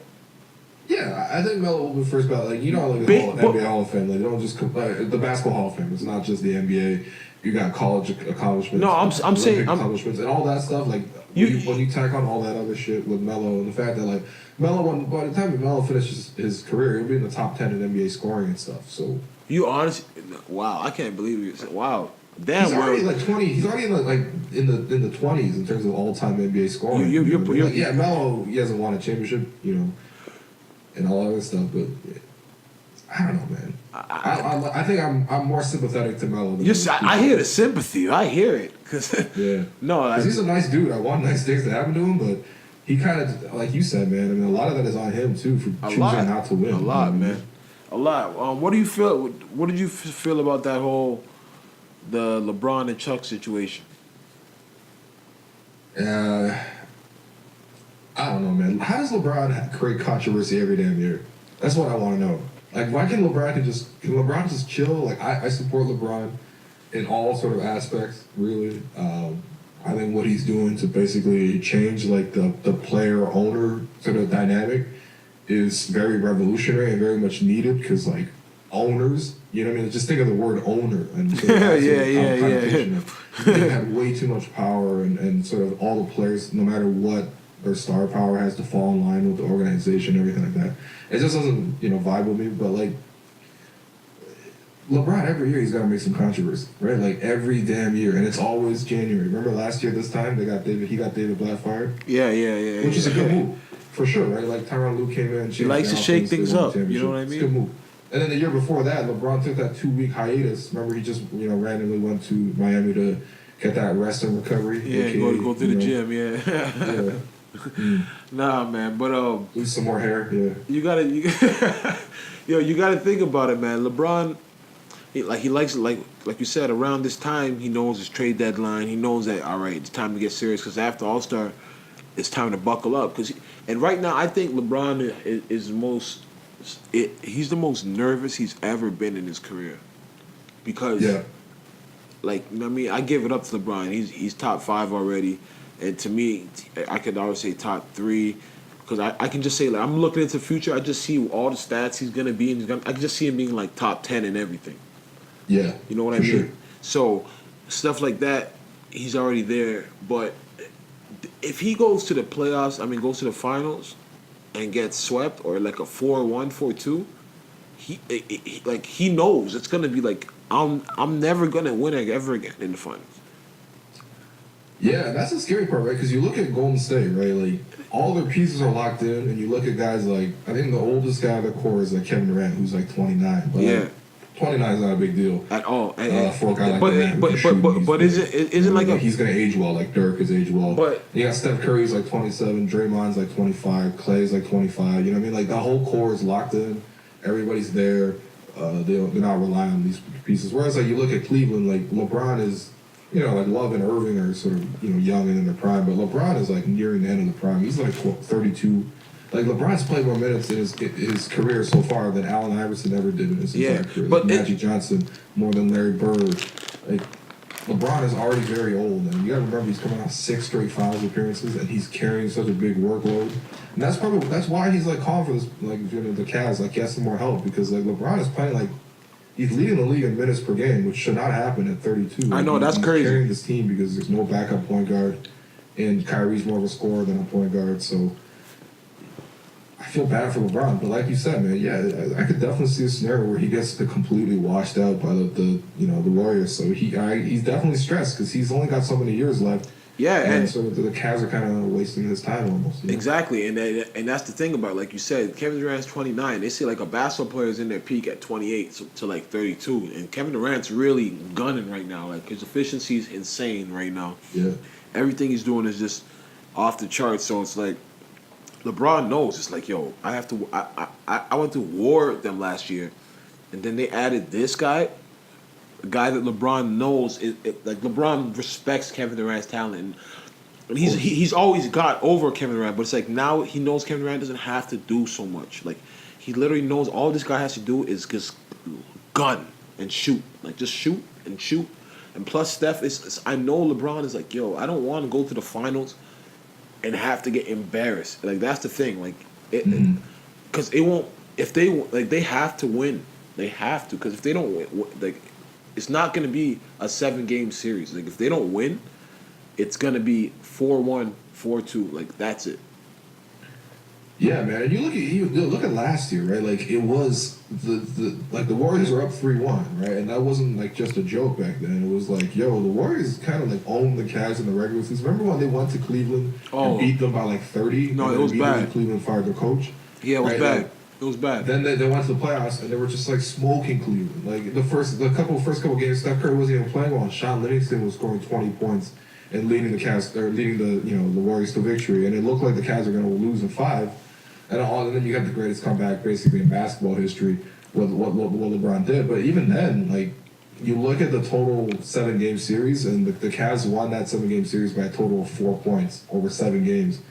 Yeah, I think Melo will be first ballot. Like, like the NBA Hall of Fame. Like, they don't just the Basketball Hall of Fame. It's not just the NBA. You got college accomplishments. No, I'm saying accomplishments and all that stuff. Like, when you tack on all that other shit with Melo and the fact that like Melo, by the time Melo finishes his career, he'll be in the top 10 in NBA scoring and stuff. So you honestly, wow, I can't believe you. Wow. Damn, he's already like 20. He's already in the 20s in terms of all-time NBA scoring. Yeah, Melo, he hasn't won a championship, and all other stuff. But I don't know, man. I think I'm more sympathetic to Melo. I hear the sympathy. I hear it. Yeah. No, he's a nice dude. I want nice things to happen to him, but he kind of, like you said, man. I mean, a lot of that is on him too for choosing not to win. A lot, man. A lot. What do you feel? What did you feel about that whole the LeBron and Chuck situation? I don't know, man. How does LeBron create controversy every damn year? That's what I want to know. Like, why can LeBron just chill? Like, I support LeBron in all sort of aspects, really. I think what he's doing to basically change like the player owner sort of dynamic is very revolutionary and very much needed because like owners, you know what I mean? Just think of the word owner and sort of yeah. They have way too much power and sort of all the players, no matter what their star power has to fall in line with the organization, everything like that. It just doesn't, vibe with me. But like LeBron, every year he's got to make some controversy, right? Like every damn year, and it's always January. Remember last year this time he got David Blatt fired. Yeah. Which is a good move for sure, right? Like Tyronn Lue came in. He likes to shake things up. You know what I mean? It's a good move. And then the year before that, LeBron took that 2-week hiatus. Remember, he just randomly went to Miami to get that rest and recovery. Yeah, AKA, go to the gym. Yeah. Nah, man, but lose some more hair. Yeah. you gotta think about it, man. LeBron, he likes like you said, around this time he knows his trade deadline. He knows that all right, it's time to get serious because after All-Star, it's time to buckle up. And right now, I think LeBron is he's the most nervous he's ever been in his career because like, you know what I mean? I give it up to LeBron. He's top 5 already. And to me, I could always say top 3. Because I can just say, like, I'm looking into the future. I just see all the stats he's going to be. And I can just see him being, like, top 10 in everything. Yeah. You know what I mean? Sure. So, stuff like that, he's already there. But if he goes to the playoffs, goes to the finals and gets swept or, like, a 4-1, 4-2, he knows it's going to be, like, I'm never gonna win ever again in the finals. Yeah, that's the scary part, right? Because you look at Golden State, right? Like all their pieces are locked in, and you look at guys like I think the oldest guy on the core is like Kevin Durant, who's like 29. But yeah, like, 29 is not a big deal at all for a guy like Durant. But isn't like he's gonna age well? Like Dirk has aged well. But you got Steph Curry's like 27, Draymond's like 25, Clay's like 25. You know what I mean? Like the whole core is locked in. Everybody's there. They're not relying on these pieces. Whereas, like, you look at Cleveland, like, LeBron is, like, Love and Irving are sort of, young and in their prime. But LeBron is, like, nearing the end of the prime. He's, like, 32. Like, LeBron's played more minutes in his career so far than Allen Iverson ever did in his entire career. But Magic Johnson more than Larry Bird. Like, LeBron is already very old. And you got to remember, he's coming off 6 straight finals appearances, and he's carrying such a big workload. And that's why he's like calling for this, like, the Cavs, like, get some more help, because like LeBron is playing like he's leading the league in minutes per game, which should not happen at 32. Like, I know that's crazy. He's carrying this team because there's no backup point guard, and Kyrie's more of a scorer than a point guard. So I feel bad for LeBron, but like you said, man, yeah, I could definitely see a scenario where he gets completely washed out by the Warriors. So he's definitely stressed because he's only got so many years left. Yeah, and so the Cavs are kind of wasting his time almost. Exactly, and that's the thing about it. Like you said, Kevin Durant's 29. They say like a basketball player is in their peak at 28 to like 32, and Kevin Durant's really gunning right now. Like his efficiency is insane right now. Yeah, everything he's doing is just off the charts. So it's like LeBron knows. It's like, yo, I have to. I went to war with them last year, and then they added this guy. A guy that LeBron knows, like LeBron respects Kevin Durant's talent, and he's always got over Kevin Durant. But it's like now he knows Kevin Durant doesn't have to do so much. Like he literally knows all this guy has to do is just gun and shoot, like just shoot and shoot. And plus Steph is I know LeBron is like, yo, I don't want to go to the finals and have to get embarrassed. Like that's the thing, like because it won't if they like they have to win, they have to because if they don't win, like. It's not going to be a 7-game series. Like, if they don't win, it's going to be 4-1, 4-2. Like, that's it. Yeah, man. And you look at last year, right? Like, it was the Warriors were up 3-1, right? And that wasn't, like, just a joke back then. It was like, yo, the Warriors kind of, like, owned the Cavs in the regular season. Remember when they went to Cleveland and beat them by, like, 30? No, it was bad. Cleveland fired their coach. Yeah, it was bad. Like, it was bad. Then they went to the playoffs and they were just like smoking Cleveland. Like the first couple games, Steph Curry wasn't even playing well. And Sean Livingston was scoring 20 points and leading the Warriors to victory. And it looked like the Cavs were going to lose in 5. And then you got the greatest comeback basically in basketball history with what LeBron did. But even then, like you look at the total 7-game series, and the Cavs won that 7-game series by a total of 4 points over 7 games.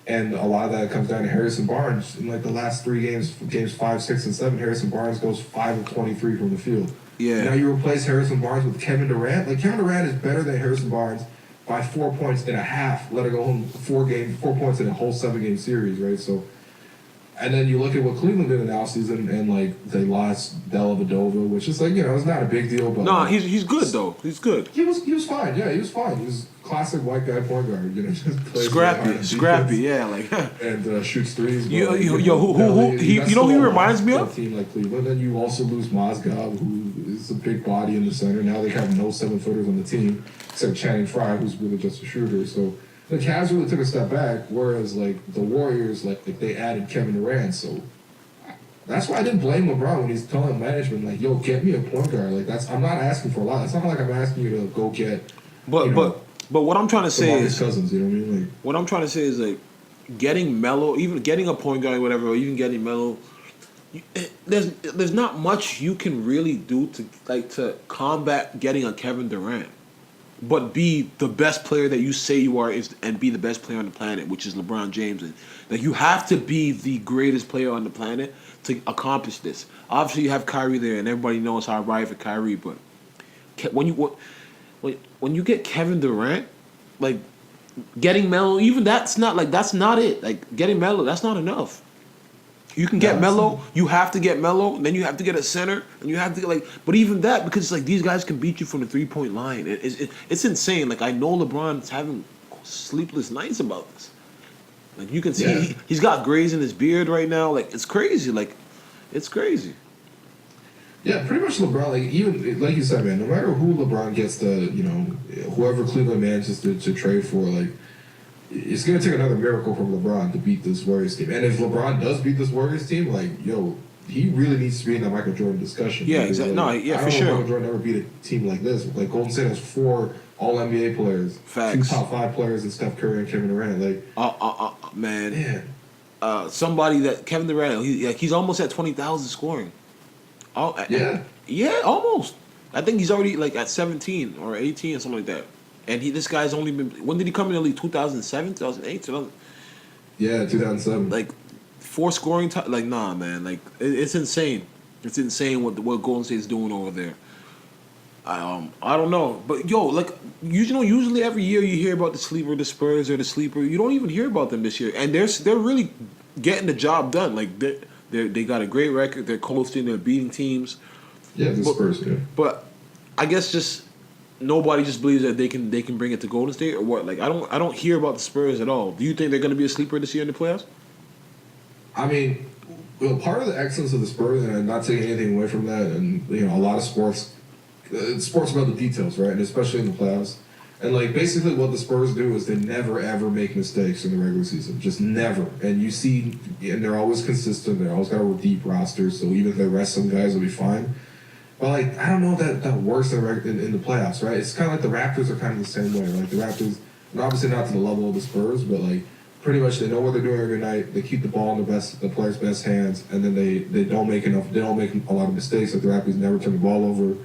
And a lot of that comes down to Harrison Barnes. In like the last 3 games 5, 6, and 7, Harrison Barnes goes 5 of 23 from the field. Yeah. Now you replace Harrison Barnes with Kevin Durant. Like Kevin Durant is better than Harrison Barnes by 4 points in a half. Let it go home 4 points in a whole 7-game series, right? So, and then you look at what Cleveland did in the offseason, and like they lost Dellavedova, which is like it's not a big deal, but no, he's good though. He's good. He was fine. Yeah, he was fine. He was classic white guy point guard. Just plays scrappy. Yeah, like and shoots threes. Who he reminds me of? A team like Cleveland, and you also lose Mozgov, who is a big body in the center. Now they have no 7-footers on the team except Channing Frye, who's really just a shooter. So the Cavs really took a step back, whereas like the Warriors, like they added Kevin Durant. So that's why I didn't blame LeBron when he's telling management like, "Yo, get me a point guard." Like I'm not asking for a lot. It's not like I'm asking you to go get But what I'm trying to say is Cousins, you know what I mean? Like, what I'm trying to say is like getting Melo, even getting a point guard, or whatever, or even getting Melo. There's not much you can really do to combat getting a Kevin Durant, but be the best player that you say you are and be the best player on the planet, which is LeBron James. And like you have to be the greatest player on the planet to accomplish this. Obviously, you have Kyrie there, and everybody knows how I ride for Kyrie. But when you get Kevin Durant, like getting Melo, even that's not it. Like getting Melo, that's not enough. You can get Melo. You have to get Melo. And then you have to get a center, and you have to get but even that, because it's like these guys can beat you from the 3-point line. It's insane. Like I know LeBron's having sleepless nights about this. Like you can see he's got grays in his beard right now. Like it's crazy. Like it's crazy. Yeah, pretty much LeBron. Like even like you said, man. No matter who LeBron gets whoever Cleveland manages to trade for, like. It's going to take another miracle from LeBron to beat this Warriors team. And if LeBron does beat this Warriors team, like, he really needs to be in that Michael Jordan discussion. Yeah, exactly. Like, For sure. Michael Jordan ever beat a team like this. Like, Golden State has 4 All-NBA players. Facts. 2 top 5 players in Steph Curry and Kevin Durant. Like, man. Somebody that Kevin Durant, he's almost at 20,000 scoring. Yeah, almost. I think he's already, like, at 17 or 18 or something like that. And this guy's only been. When did he come in the league? 2007, 2008, 2000. Yeah, 2007. Like 4 scoring. Like nah, man. Like it's insane. It's insane what Golden State's doing over there. I don't know, but like usually every year you hear about the Spurs or the sleeper. You don't even hear about them this year, and they're really getting the job done. Like they got a great record. They're coasting. They're beating teams. Yeah, the Spurs. Yeah. But I guess just. Nobody just believes that they can bring it to Golden State or what? Like I don't hear about the Spurs at all. Do you think they're going to be a sleeper this year in the playoffs? I mean, part of the excellence of the Spurs, and I'm not taking anything away from that, and a lot of sports about the details, right? And especially in the playoffs. And like basically what the Spurs do is they never ever make mistakes in the regular season, just never. And you see, and they're always consistent. They always got a deep roster, so even if they rest some guys, will be fine. But, like, I don't know if that works in the playoffs, right? It's kind of like the Raptors are kind of the same way. Like, the Raptors, and obviously not to the level of the Spurs, but, like, pretty much they know what they're doing every night. They keep the ball in the players' best hands, and then they don't make a lot of mistakes. Like, the Raptors never turn the ball over.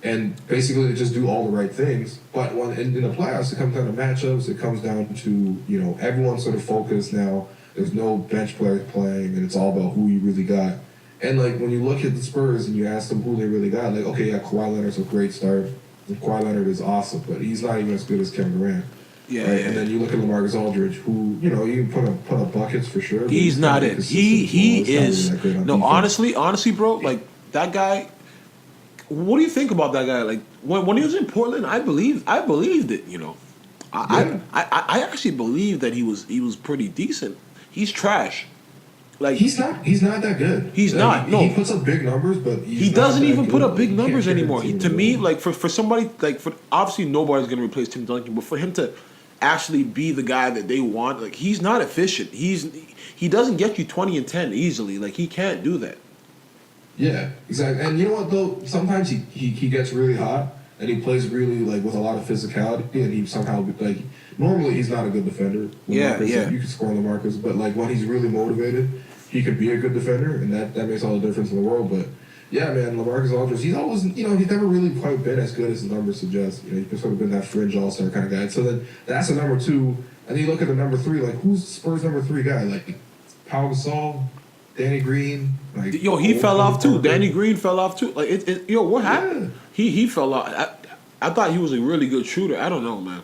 And basically they just do all the right things. But when in the playoffs, it comes down to matchups. It comes down to, everyone's sort of focused now. There's no bench players playing, and it's all about who you really got. And, like, when you look at the Spurs and you ask them who they really got, like, okay, yeah, Kawhi Leonard's a great start. And Kawhi Leonard is awesome, but he's not even as good as Kevin Durant. Yeah, right? yeah. And then you look at LaMarcus Aldridge, who, you can put up buckets for sure. He's not it. He is. No, honestly, bro, like, that guy, what do you think about that guy? Like, when he was in Portland, I believed it, I actually believed that he was pretty decent. He's trash. Like he's not that good. He's not. No, he puts up big numbers, but he doesn't even put up big numbers anymore. To me, like for somebody like obviously nobody's gonna replace Tim Duncan, but for him to actually be the guy that they want, like he's not efficient. He doesn't get you 20 and 10 easily. Like he can't do that. Yeah, exactly. And you know what though? Sometimes he gets really hot and he plays really like with a lot of physicality, and he somehow like. Normally, he's not a good defender. Yeah. You can score on LaMarcus, but like when he's really motivated, he could be a good defender, and that makes all the difference in the world. But yeah, man, LaMarcus Aldridge, he's always, he's never really quite been as good as his numbers suggest. He's sort of been that fringe all-star kind of guy. So then that's the number 2, and then you look at the number 3, like who's Spurs number 3 guy? Like Pau Gasol, Danny Green. Like he fell off too. Danny Green fell off too. Like what happened? Yeah. He fell off. I thought he was a really good shooter. I don't know, man.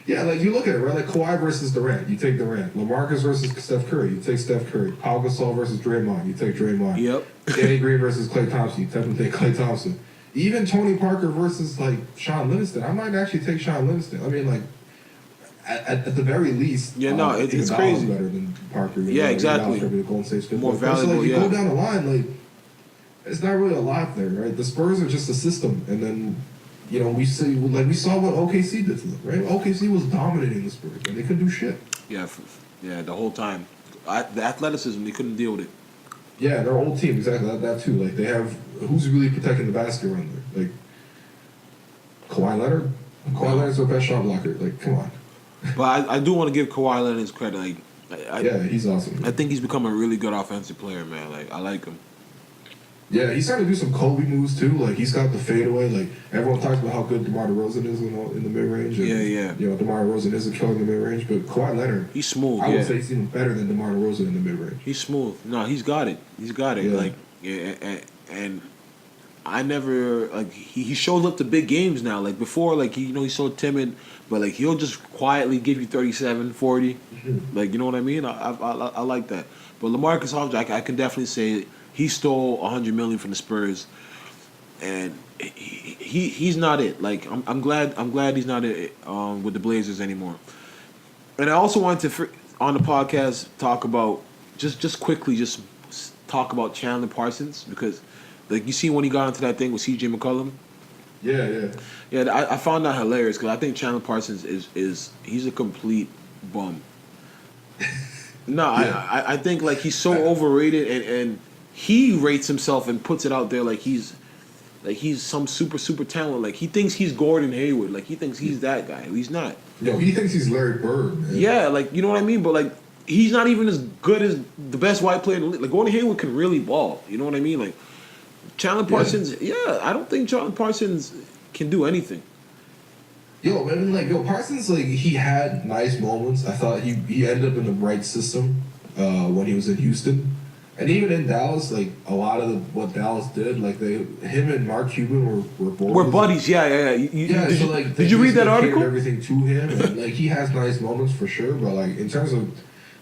Yeah, like you look at it, right? Like Kawhi versus Durant, you take Durant. LaMarcus versus Steph Curry, you take Steph Curry. Pau Gasol versus Draymond, you take Draymond. Yep. Danny Green versus Klay Thompson, you take Klay Thompson. Even Tony Parker versus like Sean Livingston, I might actually take Sean Livingston. I mean, like at the very least, it's crazy. Better than Parker. Yeah, exactly. More valuable. So you go down the line, like it's not really a lot there, right? The Spurs are just a system, and then. We saw what OKC did to them, right? OKC was dominating the Spurs, and they couldn't do shit. Yeah, the whole time. The athleticism, they couldn't deal with it. Yeah, their old team, exactly, that too. Like, they have, who's really protecting the basket around there? Like, Kawhi Leonard? Kawhi Leonard's the best shot blocker. Like, come on. But I do want to give Kawhi Leonard his credit. Like, yeah, he's awesome. Man. I think he's become a really good offensive player, man. Like, I like him. Yeah, he's starting to do some Kobe moves too. Like, he's got the fadeaway. Like, everyone talks about how good DeMar DeRozan is in the mid range. Yeah. You know, DeMar DeRozan is a killer in the mid range, but Kawhi Leonard, he's smooth. I would say he's even better than DeMar DeRozan in the mid range. He's smooth. No, he's got it. Yeah. Like, and I never like he shows up to big games now. Like before, like he's so timid, but like he'll just quietly give you 37, 40. Mm-hmm. Like, you know what I mean? I like that. But LaMarcus Aldridge, I can definitely say he stole $100 million from the Spurs, and he's not it. Like I'm glad he's not it with the Blazers anymore. And I also wanted to on the podcast talk about just quickly talk about Chandler Parsons, because like you see when he got into that thing with CJ McCollum. Yeah. I found that hilarious because I think Chandler Parsons he's a complete bum. No, yeah. I think like he's so overrated, and he rates himself and puts it out there like he's some super talent. Like he thinks he's Gordon Hayward. Like he thinks he's that guy. He's not. No, he thinks he's Larry Bird. Man. Yeah, like you know what I mean. But like he's not even as good as the best white player in the league. Like Gordon Hayward can really ball. You know what I mean? Like Chandler Parsons. Yeah, I don't think Chandler Parsons can do anything. Yo, man, Parsons, like, he had nice moments. I thought he ended up in the right system when he was in Houston. And even in Dallas, like, a lot of what Dallas did, like, him and Mark Cuban were boys. We're buddies, yeah. Did you read that article? Everything to him, and, like, he has nice moments for sure, but, like, in terms of,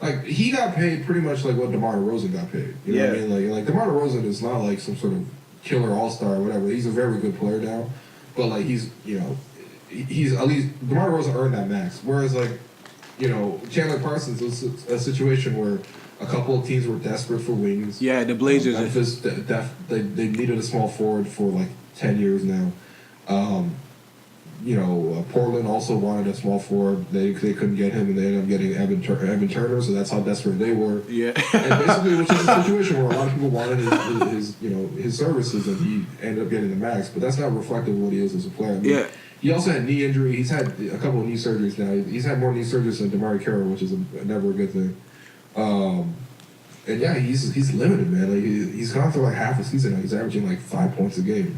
like, he got paid pretty much like what DeMar DeRozan got paid. You know what I mean? Like DeMar DeRozan is not, like, some sort of killer all-star or whatever. He's a very good player now, but, like, he's at least DeMar DeRozan earned that max. Whereas, like, Chandler Parsons was a situation where a couple of teams were desperate for wings. Yeah, the Blazers. Memphis, they needed a small forward for like 10 years now. Portland also wanted a small forward. They couldn't get him, and they ended up getting Evan Turner. So that's how desperate they were. Yeah. And basically, which is a situation where a lot of people wanted his services, and he ended up getting the max. But that's not reflective of what he is as a player. I mean, yeah. He also had knee injury. He's had a couple of knee surgeries now. He's had more knee surgeries than DeMar Carroll, which is never a good thing. And yeah, he's limited, man. Like he's gone through like half a season now. He's averaging like 5 points a game.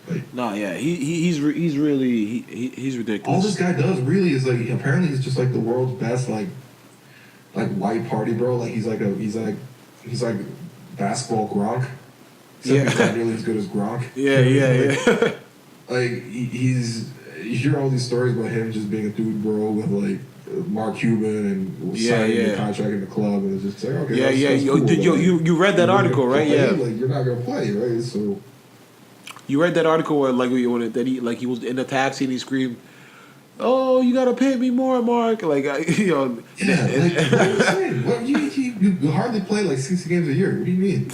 Like, no, yeah, he's really ridiculous. All this guy does really is like apparently he's just like the world's best like white party bro. Like he's like basketball Gronk. Except he's not nearly as good as Gronk. Yeah. Like you hear all these stories about him just being a dude bro with like Mark Cuban and signing a contract in the club, and it's just like, okay, cool. You read that article, right? Yeah, like you're not gonna play, right? So you read that article where like he was in the taxi and he screamed, "Oh, you gotta pay me more, Mark!" Like Yeah, like what I'm saying. What you hardly play like 60 games a year. What do you mean?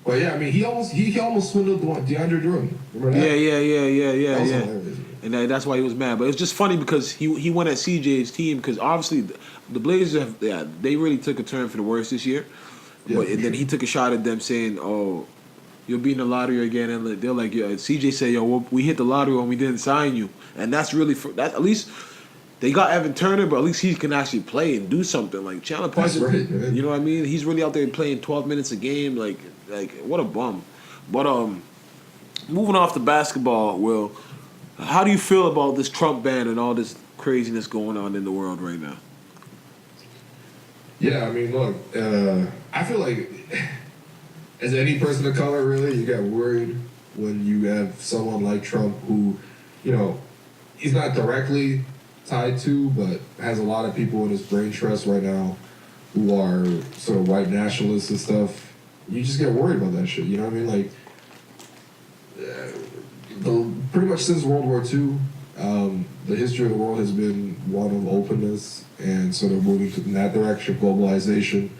But yeah, I mean, he almost swindled DeAndre Jordan. Remember that? Yeah. And that's why he was mad. But it's just funny because he went at CJ's team because obviously the Blazers they really took a turn for the worse this year. Yeah, but then he took a shot at them saying, "Oh, you'll be in the lottery again," and they're like, "Yeah." CJ said, "Yo, we hit the lottery when we didn't sign you," and that's really that. At least they got Evan Turner, but at least he can actually play and do something. Like Chandler Parsons, right, man. You know what I mean? He's really out there playing 12 minutes a game. Like what a bum. But moving off the basketball, Will, how do you feel about this Trump ban and all this craziness going on in the world right now? Yeah, I mean, look, I feel like as any person of color, really, you get worried when you have someone like Trump who, he's not directly tied to, but has a lot of people in his brain trust right now who are sort of white nationalists and stuff. You just get worried about that shit, you know what I mean? Like, pretty much since World War II, the history of the world has been one of openness and sort of moving in that direction, globalization,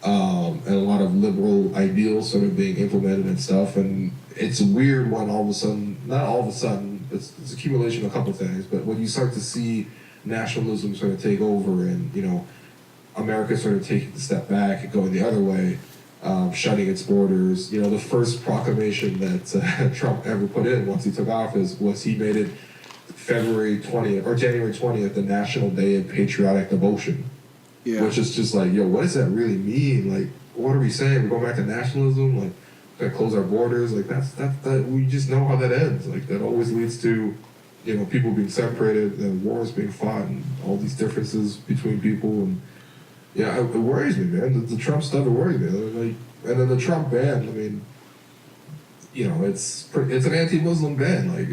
and a lot of liberal ideals sort of being implemented and stuff. And it's weird when all of a sudden, not all of a sudden, it's accumulation of a couple of things, but when you start to see nationalism sort of take over and, America sort of taking a step back and going the other way, shutting its borders. You know, the first proclamation that Trump ever put in once he took office was he made it February 20th or January 20th, the National Day of Patriotic Devotion. Yeah. Which is just like, yo, what does that really mean? Like, what are we saying? We're going back to nationalism? Like, we gotta close our borders? Like, that we just know how that ends. Like, that always leads to, you know, people being separated and wars being fought and all these differences between people. And yeah, it worries me, man. The Trump stuff, it worries me. Like, and then the Trump ban, I mean, you know, it's an anti-Muslim ban. Like,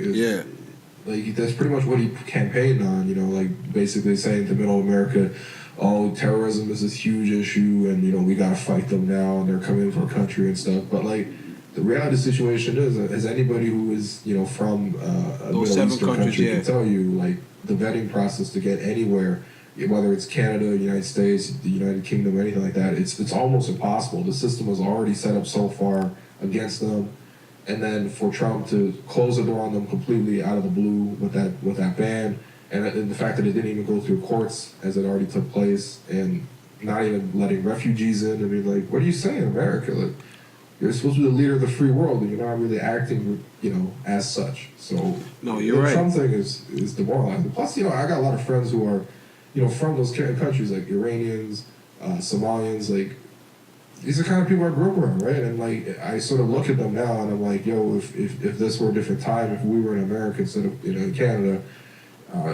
like that's pretty much what he campaigned on. You know, like basically saying to Middle America, oh, terrorism is this huge issue, and you know we gotta fight them now, and they're coming for our country and stuff. But like, the reality situation is, as anybody who is from a Middle Eastern country can tell you, like the vetting process to get anywhere, whether it's Canada, United States, the United Kingdom, anything like that, it's almost impossible. The system was already set up so far against them, and then for Trump to close the door on them completely out of the blue with that ban. And the fact that it didn't even go through courts as it already took place, and not even letting refugees in. I mean, like, what are you saying, America? Like, you're supposed to be the leader of the free world, and you're not really acting, you know, as such. So, no, you're right. Trump thing is demoralizing. Plus, you know, I got a lot of friends who are, you know, from those countries, like Iranians, Somalians. Like, these are kind of people I grew up around, right? And like, I sort of look at them now, and I'm like, yo, if this were a different time, if we were in America instead of in Canada.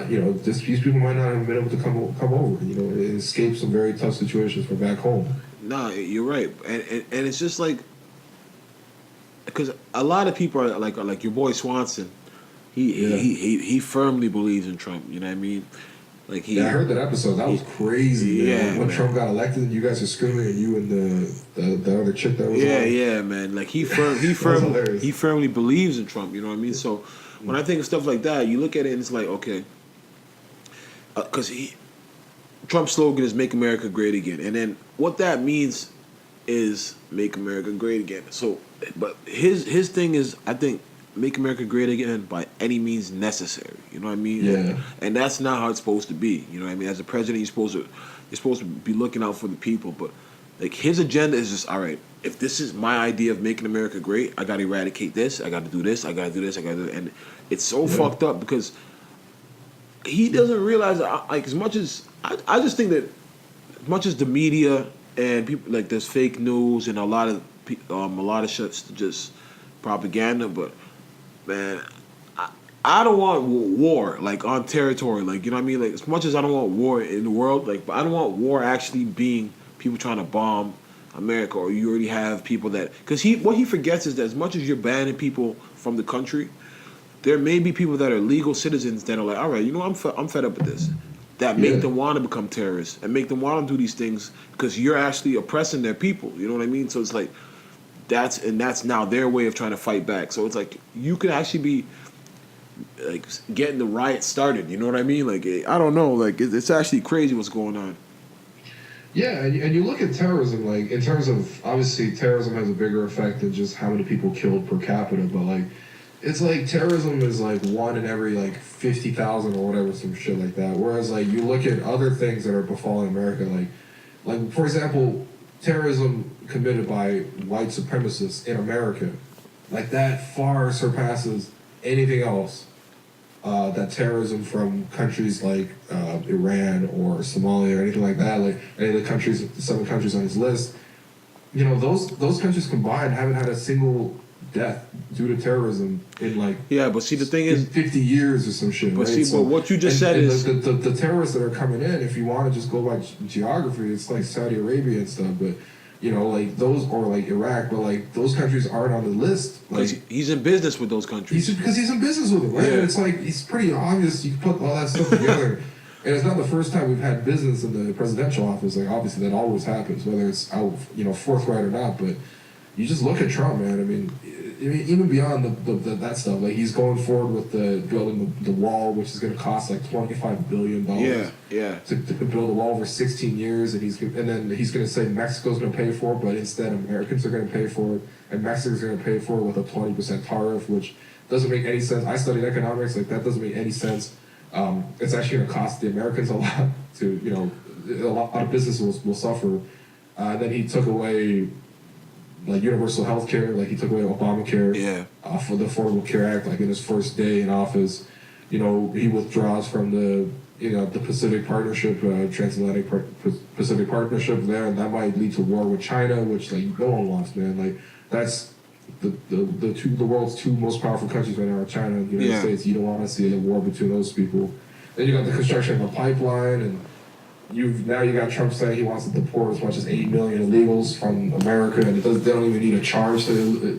You know, these people might not have been able to come over, you know, and escape some very tough situations from back home. No, you're right, and it's just like, because a lot of people are like your boy Swanson, he firmly believes in Trump. You know what I mean? Like I heard that episode. That was crazy. Man. Yeah, when Trump got elected, and you guys are screaming at you and the other chick that was on. Yeah, man. Like he firmly believes in Trump. You know what I mean? So. When I think of stuff like that, you look at it and it's like, okay, because Trump's slogan is "Make America Great Again," and then what that means is "Make America Great Again." So, but his thing is, I think, "Make America Great Again" by any means necessary. You know what I mean? Yeah. And that's not how it's supposed to be. You know what I mean? As a president, you're supposed to be looking out for the people, but like his agenda is just, all right, if this is my idea of making America great, I got to eradicate this, I got to do this, I got to do this, I got to do it. And it's so fucked up because he doesn't realize that, like, as much as, I just think that as much as the media and people, like, there's fake news and a lot of shit's just propaganda, but, man, I don't want war, like, on territory, like, you know what I mean? Like, as much as I don't want war in the world, like, but I don't want war actually being people trying to bomb America, or you already have people that... Because what he forgets is that as much as you're banning people from the country, there may be people that are legal citizens that are like, all right, you know, I'm fed up with this. That make them want to become terrorists and make them want to do these things because you're actually oppressing their people. You know what I mean? So it's like, that's now their way of trying to fight back. So it's like, you could actually be like getting the riot started. You know what I mean? Like, I don't know. Like, it's actually crazy what's going on. Yeah, and you look at terrorism, like, in terms of, obviously, terrorism has a bigger effect than just how many people killed per capita, but, like, it's like terrorism is, like, 1 in every, like, 50,000 or whatever, some shit like that, whereas, like, you look at other things that are befalling America, like for example, terrorism committed by white supremacists in America, like, that far surpasses anything else. That terrorism from countries like Iran or Somalia or anything like that, like any of the countries, 7 countries on his list, you know, those countries combined haven't had a single death due to terrorism in like but see the thing is 50 years or some shit. But right? see, but what you just said is the terrorists that are coming in. If you want to just go by geography, it's like Saudi Arabia and stuff, but. You know, like those, or like Iraq, but like those countries aren't on the list. Like he's in business with those countries. Because he's in business with them, right? And it's like, it's pretty obvious. You put all that stuff together, and it's not the first time we've had business in the presidential office. Like obviously that always happens, whether it's out, you know, forthright or not. But you just look at Trump, man. I mean, even beyond that stuff, like he's going forward with building the wall, which is going to cost like $25 billion. To build a wall over 16 years, and then he's going to say Mexico's going to pay for it, but instead Americans are going to pay for it, and Mexico's going to pay for it with a 20% tariff, which doesn't make any sense. I studied economics, like that doesn't make any sense. It's actually going to cost the Americans a lot. To a lot of businesses will suffer. Then he took away like universal health care, like he took away Obamacare for the Affordable Care Act, like in his first day in office. You know, he withdraws from the Pacific Partnership, Transatlantic Pacific Partnership there, and that might lead to war with China, which like no one wants, man. Like that's the world's two most powerful countries right now are China and the United States. You don't want to see a war between those people. Then you got the construction of a pipeline, and you got Trump saying he wants to deport as much as 8 million illegals from America, and they don't even need a charge.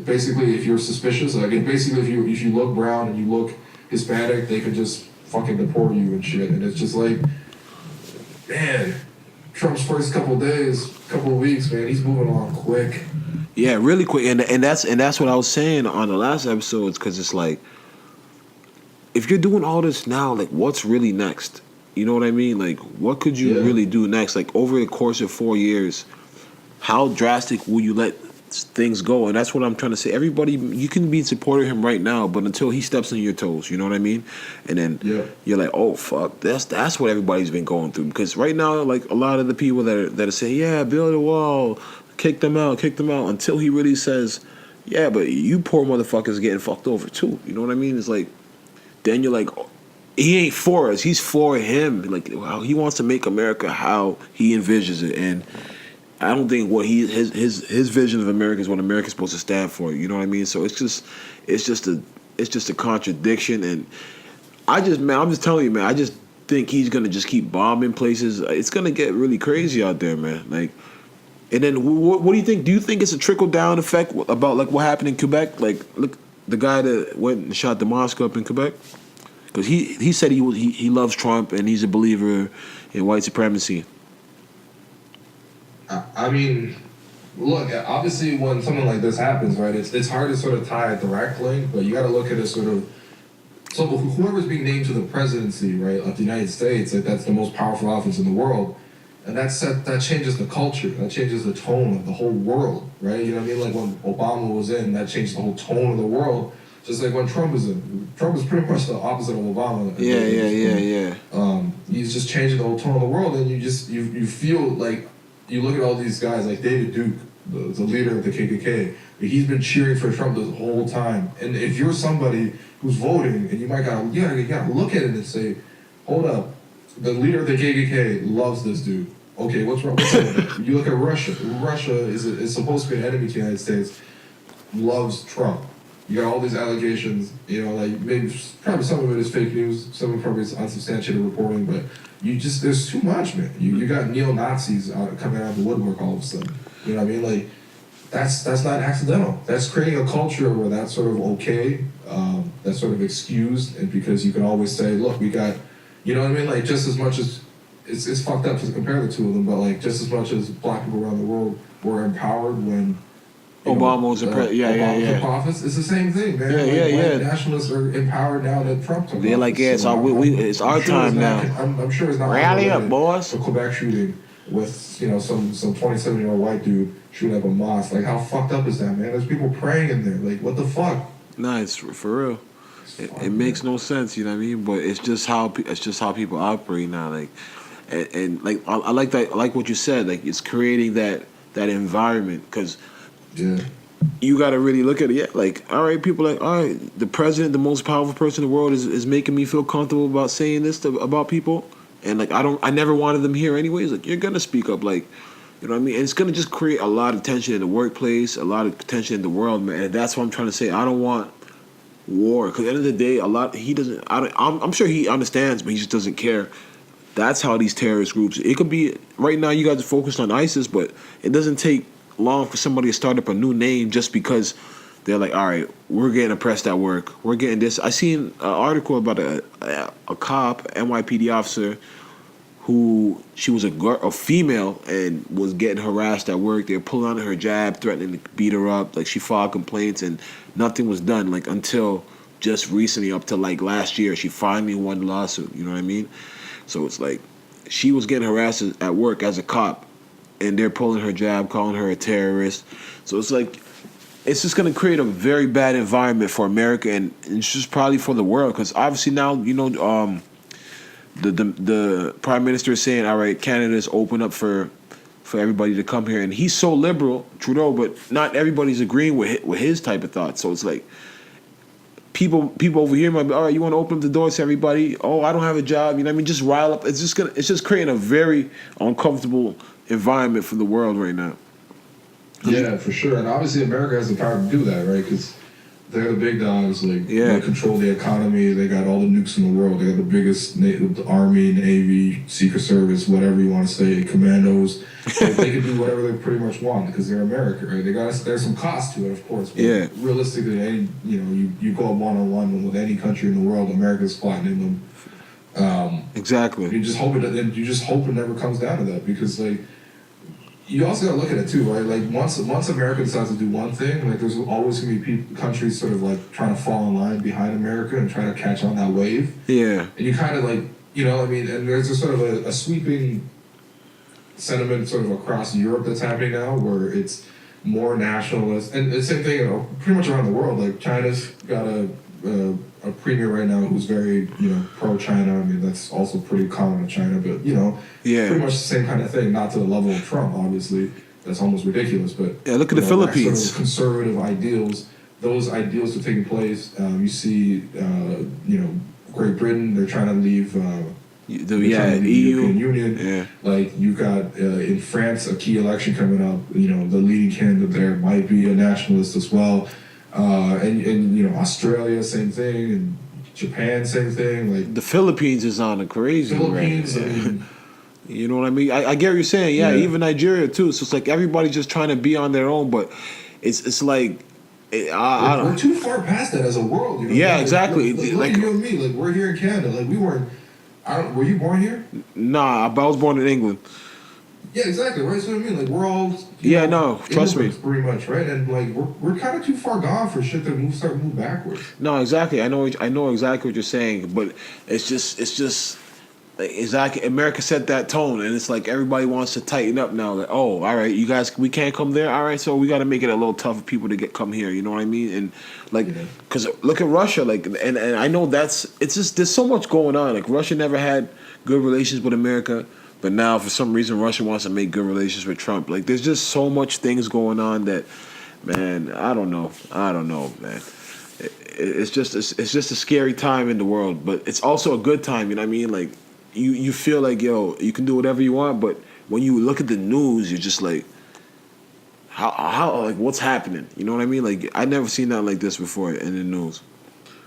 Basically, if you're suspicious, like basically if you look brown and you look Hispanic, they could just fucking deport you and shit. And it's just like, man, Trump's first couple of weeks, man, he's moving along quick. Yeah, really quick, and that's what I was saying on the last episodes, because it's like, if you're doing all this now, like, what's really next? You know what I mean? Like, what could you really do next? Like, over the course of 4 years, how drastic will you let things go? And that's what I'm trying to say. Everybody, you can be supporting him right now, but until he steps on your toes, you know what I mean? And then you're like, oh fuck, that's what everybody's been going through. Because right now, like, a lot of the people that are saying, yeah, build a wall, kick them out, until he really says, yeah, but you poor motherfuckers getting fucked over too. You know what I mean? It's like, then you're like, oh, he ain't for us, he's for him. Like, he wants to make America how he envisions it, and I don't think what his vision of America is what America's supposed to stand for. You know what I mean? So it's just a contradiction, and I'm just telling you, man. I just think he's gonna just keep bombing places. It's gonna get really crazy out there, man. Like, and then what do you think? Do you think it's a trickle down effect about like what happened in Quebec? Like, look, the guy that went and shot the mosque up in Quebec, because he said he loves Trump and he's a believer in white supremacy. I mean, look, obviously when something like this happens, right, it's hard to sort of tie a direct link, but you got to look at it sort of, so whoever's being named to the presidency, right, of the United States, that's the most powerful office in the world, and that changes the culture, that changes the tone of the whole world, right? You know what I mean? Like when Obama was in, that changed the whole tone of the world. Just like when Trump is in. Trump is pretty much the opposite of Obama. Yeah. He's just changing the whole tone of the world, and you feel like, you look at all these guys like David Duke, the leader of the KKK. He's been cheering for Trump the whole time. And if you're somebody who's voting, and you gotta look at it and say, hold up, the leader of the KKK loves this dude. Okay, what's wrong with that? You look at Russia. Russia is supposed to be an enemy to the United States. Loves Trump. You got all these allegations, you know, like maybe probably some of it is fake news, some of it probably is unsubstantiated reporting, but there's too much, man. You got neo-Nazis coming out of the woodwork all of a sudden. You know what I mean? Like, that's not accidental. That's creating a culture where that's sort of okay, that's sort of excused, and because you can always say, look, we got, you know what I mean? Like, just as much as, it's fucked up to compare the two of them, but like, just as much as black people around the world were empowered when Obama was in office, it's the same thing, man. White nationalists are empowered now that Trump took office. They're like, yeah, it's our time now. I'm sure it's not rally up, boys. The Quebec shooting with some 27-year-old white dude shooting up a mosque. Like, how fucked up is that, man? There's people praying in there. Like, what the fuck? Nah, it's for real. It makes no sense, you know what I mean? But it's just how people operate now. Like, and like I like that. I like what you said. Like, it's creating that environment, because. Yeah. You got to really look at it. Yeah, like, all right, people like, all right, the president, the most powerful person in the world, is making me feel comfortable about saying this about people, and like, I never wanted them here anyways. Like, you're gonna speak up, like, you know what I mean? And it's gonna just create a lot of tension in the workplace, a lot of tension in the world, man. And that's what I'm trying to say. I don't want war, because at the end of the day, I'm sure he understands, but he just doesn't care. That's how these terrorist groups. It could be right now. You guys are focused on ISIS, but it doesn't take long for somebody to start up a new name just because they're like, all right, we're getting oppressed at work, we're getting this. I seen an article about a cop, NYPD officer, who she was a female and was getting harassed at work. They were pulling on her jab, threatening to beat her up. Like, she filed complaints and nothing was done. Like, until just recently, up to like last year, she finally won the lawsuit. You know what I mean? So it's like, she was getting harassed at work as a cop, and they're pulling her jab, calling her a terrorist. So it's like, it's just going to create a very bad environment for America, and it's just probably for the world, because obviously now, you know, the prime minister is saying, all right, Canada is open up for for everybody to come here. And he's so liberal, Trudeau, but not everybody's agreeing with his type of thought. So it's like people over here might be, all right, you want to open up the doors to everybody? Oh, I don't have a job. You know what I mean? Just rile up. It's just creating a very uncomfortable environment for the world right now. Yeah, for sure. And obviously America has the power to do that, right? Because they're the big dogs. Like, they control the economy. They got all the nukes in the world. They got the biggest Army, Navy, Secret Service, whatever you want to say, commandos. Like, they can do whatever they pretty much want because they're America, right? There's some cost to it, of course. But realistically, you go one-on-one with any country in the world, America's flattening them. Exactly. You just hope it never comes down to that because, like, you also got to look at it too, right? Like once America decides to do one thing, like there's always going to be countries sort of like trying to fall in line behind America and try to catch on that wave. Yeah. And you kind of like, and there's a sort of a sweeping sentiment sort of across Europe that's happening now where it's more nationalist. And the same thing, pretty much around the world. Like China's got a premier right now who's very, pro-China. I mean, that's also pretty common in China, but, pretty much the same kind of thing, not to the level of Trump, obviously. That's almost ridiculous, but... Yeah, look at the Philippines. Sort of conservative ideals, those ideals are taking place. You see, Great Britain, they're trying to leave... the EU. European Union. Yeah. Like, you've got, in France, a key election coming up. The leading candidate there might be a nationalist as well. And Australia, same thing, and Japan, same thing. Like the Philippines is on a crazy Philippines, I mean, you know what I mean? I get what you're saying. Yeah, even Nigeria too. So it's like everybody's just trying to be on their own, but it's like we're too far past that as a world. Yeah, exactly. Like you and me, like we're here in Canada. Like we weren't. Were you born here? Nah, but I was born in England. Yeah, exactly, right? So I mean, like, we're all... trust me. Pretty much, right? And, like, we're kind of too far gone for shit to move backwards. No, exactly. I know exactly what you're saying, but it's just... Like, exactly, America set that tone, and it's like everybody wants to tighten up now. Like, oh, all right, you guys, we can't come there? All right, so we got to make it a little tough for people to come here, you know what I mean? And, like, because look at Russia, like, and I know it's just, there's so much going on. Like, Russia never had good relations with America. But now, for some reason, Russia wants to make good relations with Trump. Like, there's just so much things going on that, man, I don't know, man. It's just a scary time in the world, but it's also a good time. You know what I mean? Like, you feel like, yo, you can do whatever you want, but when you look at the news, you're just like, how like, what's happening? You know what I mean? Like, I never seen nothing like this before in the news.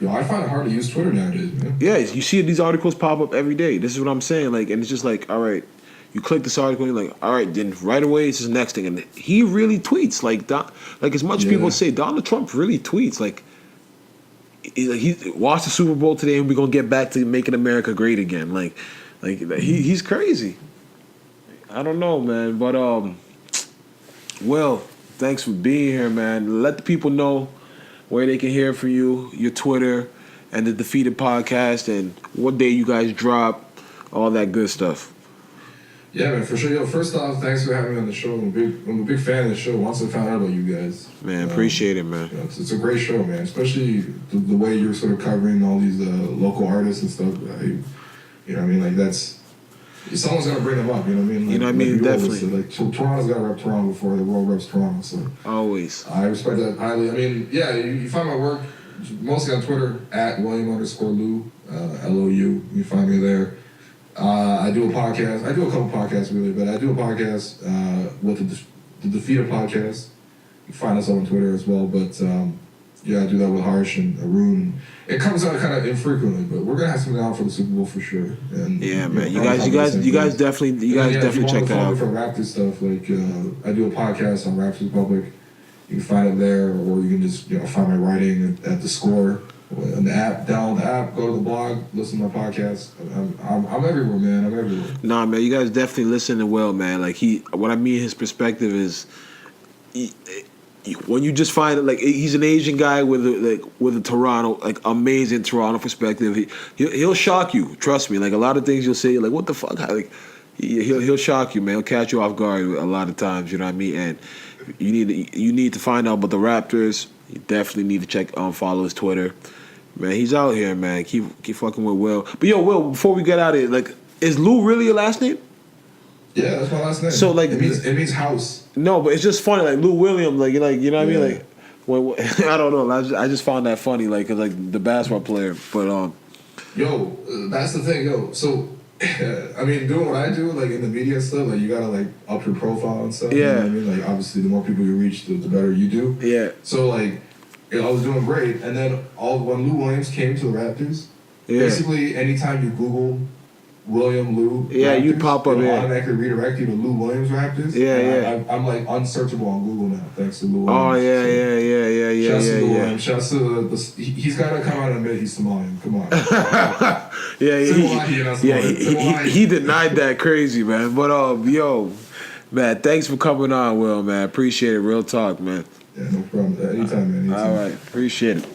Yo, I find it hard to use Twitter nowadays, man. Yeah, you see these articles pop up every day. This is what I'm saying. Like, and it's just like, all right, you click this article, and you're like, all right, then right away it's his next thing, and he really tweets. Like as much people say, Donald Trump really tweets. Like, he watched the Super Bowl today, and we're gonna get back to making America great again. Like he's crazy. I don't know, man, but well, thanks for being here, man. Let the people know where they can hear from you, your Twitter, and the Defeated Podcast, and what day you guys drop, all that good stuff. Yeah, man, for sure. Yo, first off, thanks for having me on the show. I'm a big fan of the show. Once I found out about you guys. Man, appreciate it, man. It's a great show, man. Especially the way you're sort of covering all these local artists and stuff. You know what I mean? Like, that's... Someone's got to bring them up, you know what I mean? Like, you know what I mean? Definitely. Toronto's got to rep Toronto before the world reps Toronto, so... Always. I respect that highly. I mean, yeah, you find my work mostly on Twitter, at William_Lou, L-O-U. You find me there. I do a podcast. I do a couple podcasts, really, but I do a podcast with the Defeated Podcast. You can find us on Twitter as well, but yeah, I do that with Harsh and Arun. It comes out kind of infrequently, but we're gonna have something out for the Super Bowl for sure. And yeah, man, you guys definitely check that out. For Raptors stuff, like I do a podcast on Raptors Republic. You can find it there, or you can just find my writing at the Score. On the app, download the app, go to the blog, listen to my podcast. I'm everywhere, man. I'm everywhere. Nah, man, you guys definitely listen to Will, man. Like what I mean, his perspective is, when you just find it, like he's an Asian guy with a Toronto, like amazing Toronto perspective. He'll shock you. Trust me. Like a lot of things you'll say, like what the fuck, like he'll shock you, man. He'll catch you off guard a lot of times. You know what I mean? And you need to find out about the Raptors. You definitely need to follow his Twitter. Man, he's out here, man. Keep fucking with Will. But yo, Will, before we get out of here, like, is Lou really your last name? Yeah, that's my last name. So, like, it means house. No, but it's just funny, like Lou Williams, like you know what I mean, like when I don't know, I just found that funny, like 'cause like the basketball player, but Yo, that's the thing, yo. So, I mean, doing what I do, like in the media and stuff, like you gotta like up your profile and stuff. Yeah. You know what I mean, like obviously, the more people you reach, the better you do. Yeah. So like, I was doing great, and then when Lou Williams came to the Raptors, basically anytime you Google William Lou, Raptors, you pop up. It'll automatically redirect you to Lou Williams Raptors. Yeah. I'm like unsearchable on Google now, thanks to Lou Williams. Oh yeah. Shouts to Lou Williams. Shouts to he's got to come out and admit he's Somalian. Come on. He denied that crazy, man. But yo, man, thanks for coming on, Will, man. Appreciate it. Real talk, man. Yeah, no problem. Anytime, man. All right, appreciate it.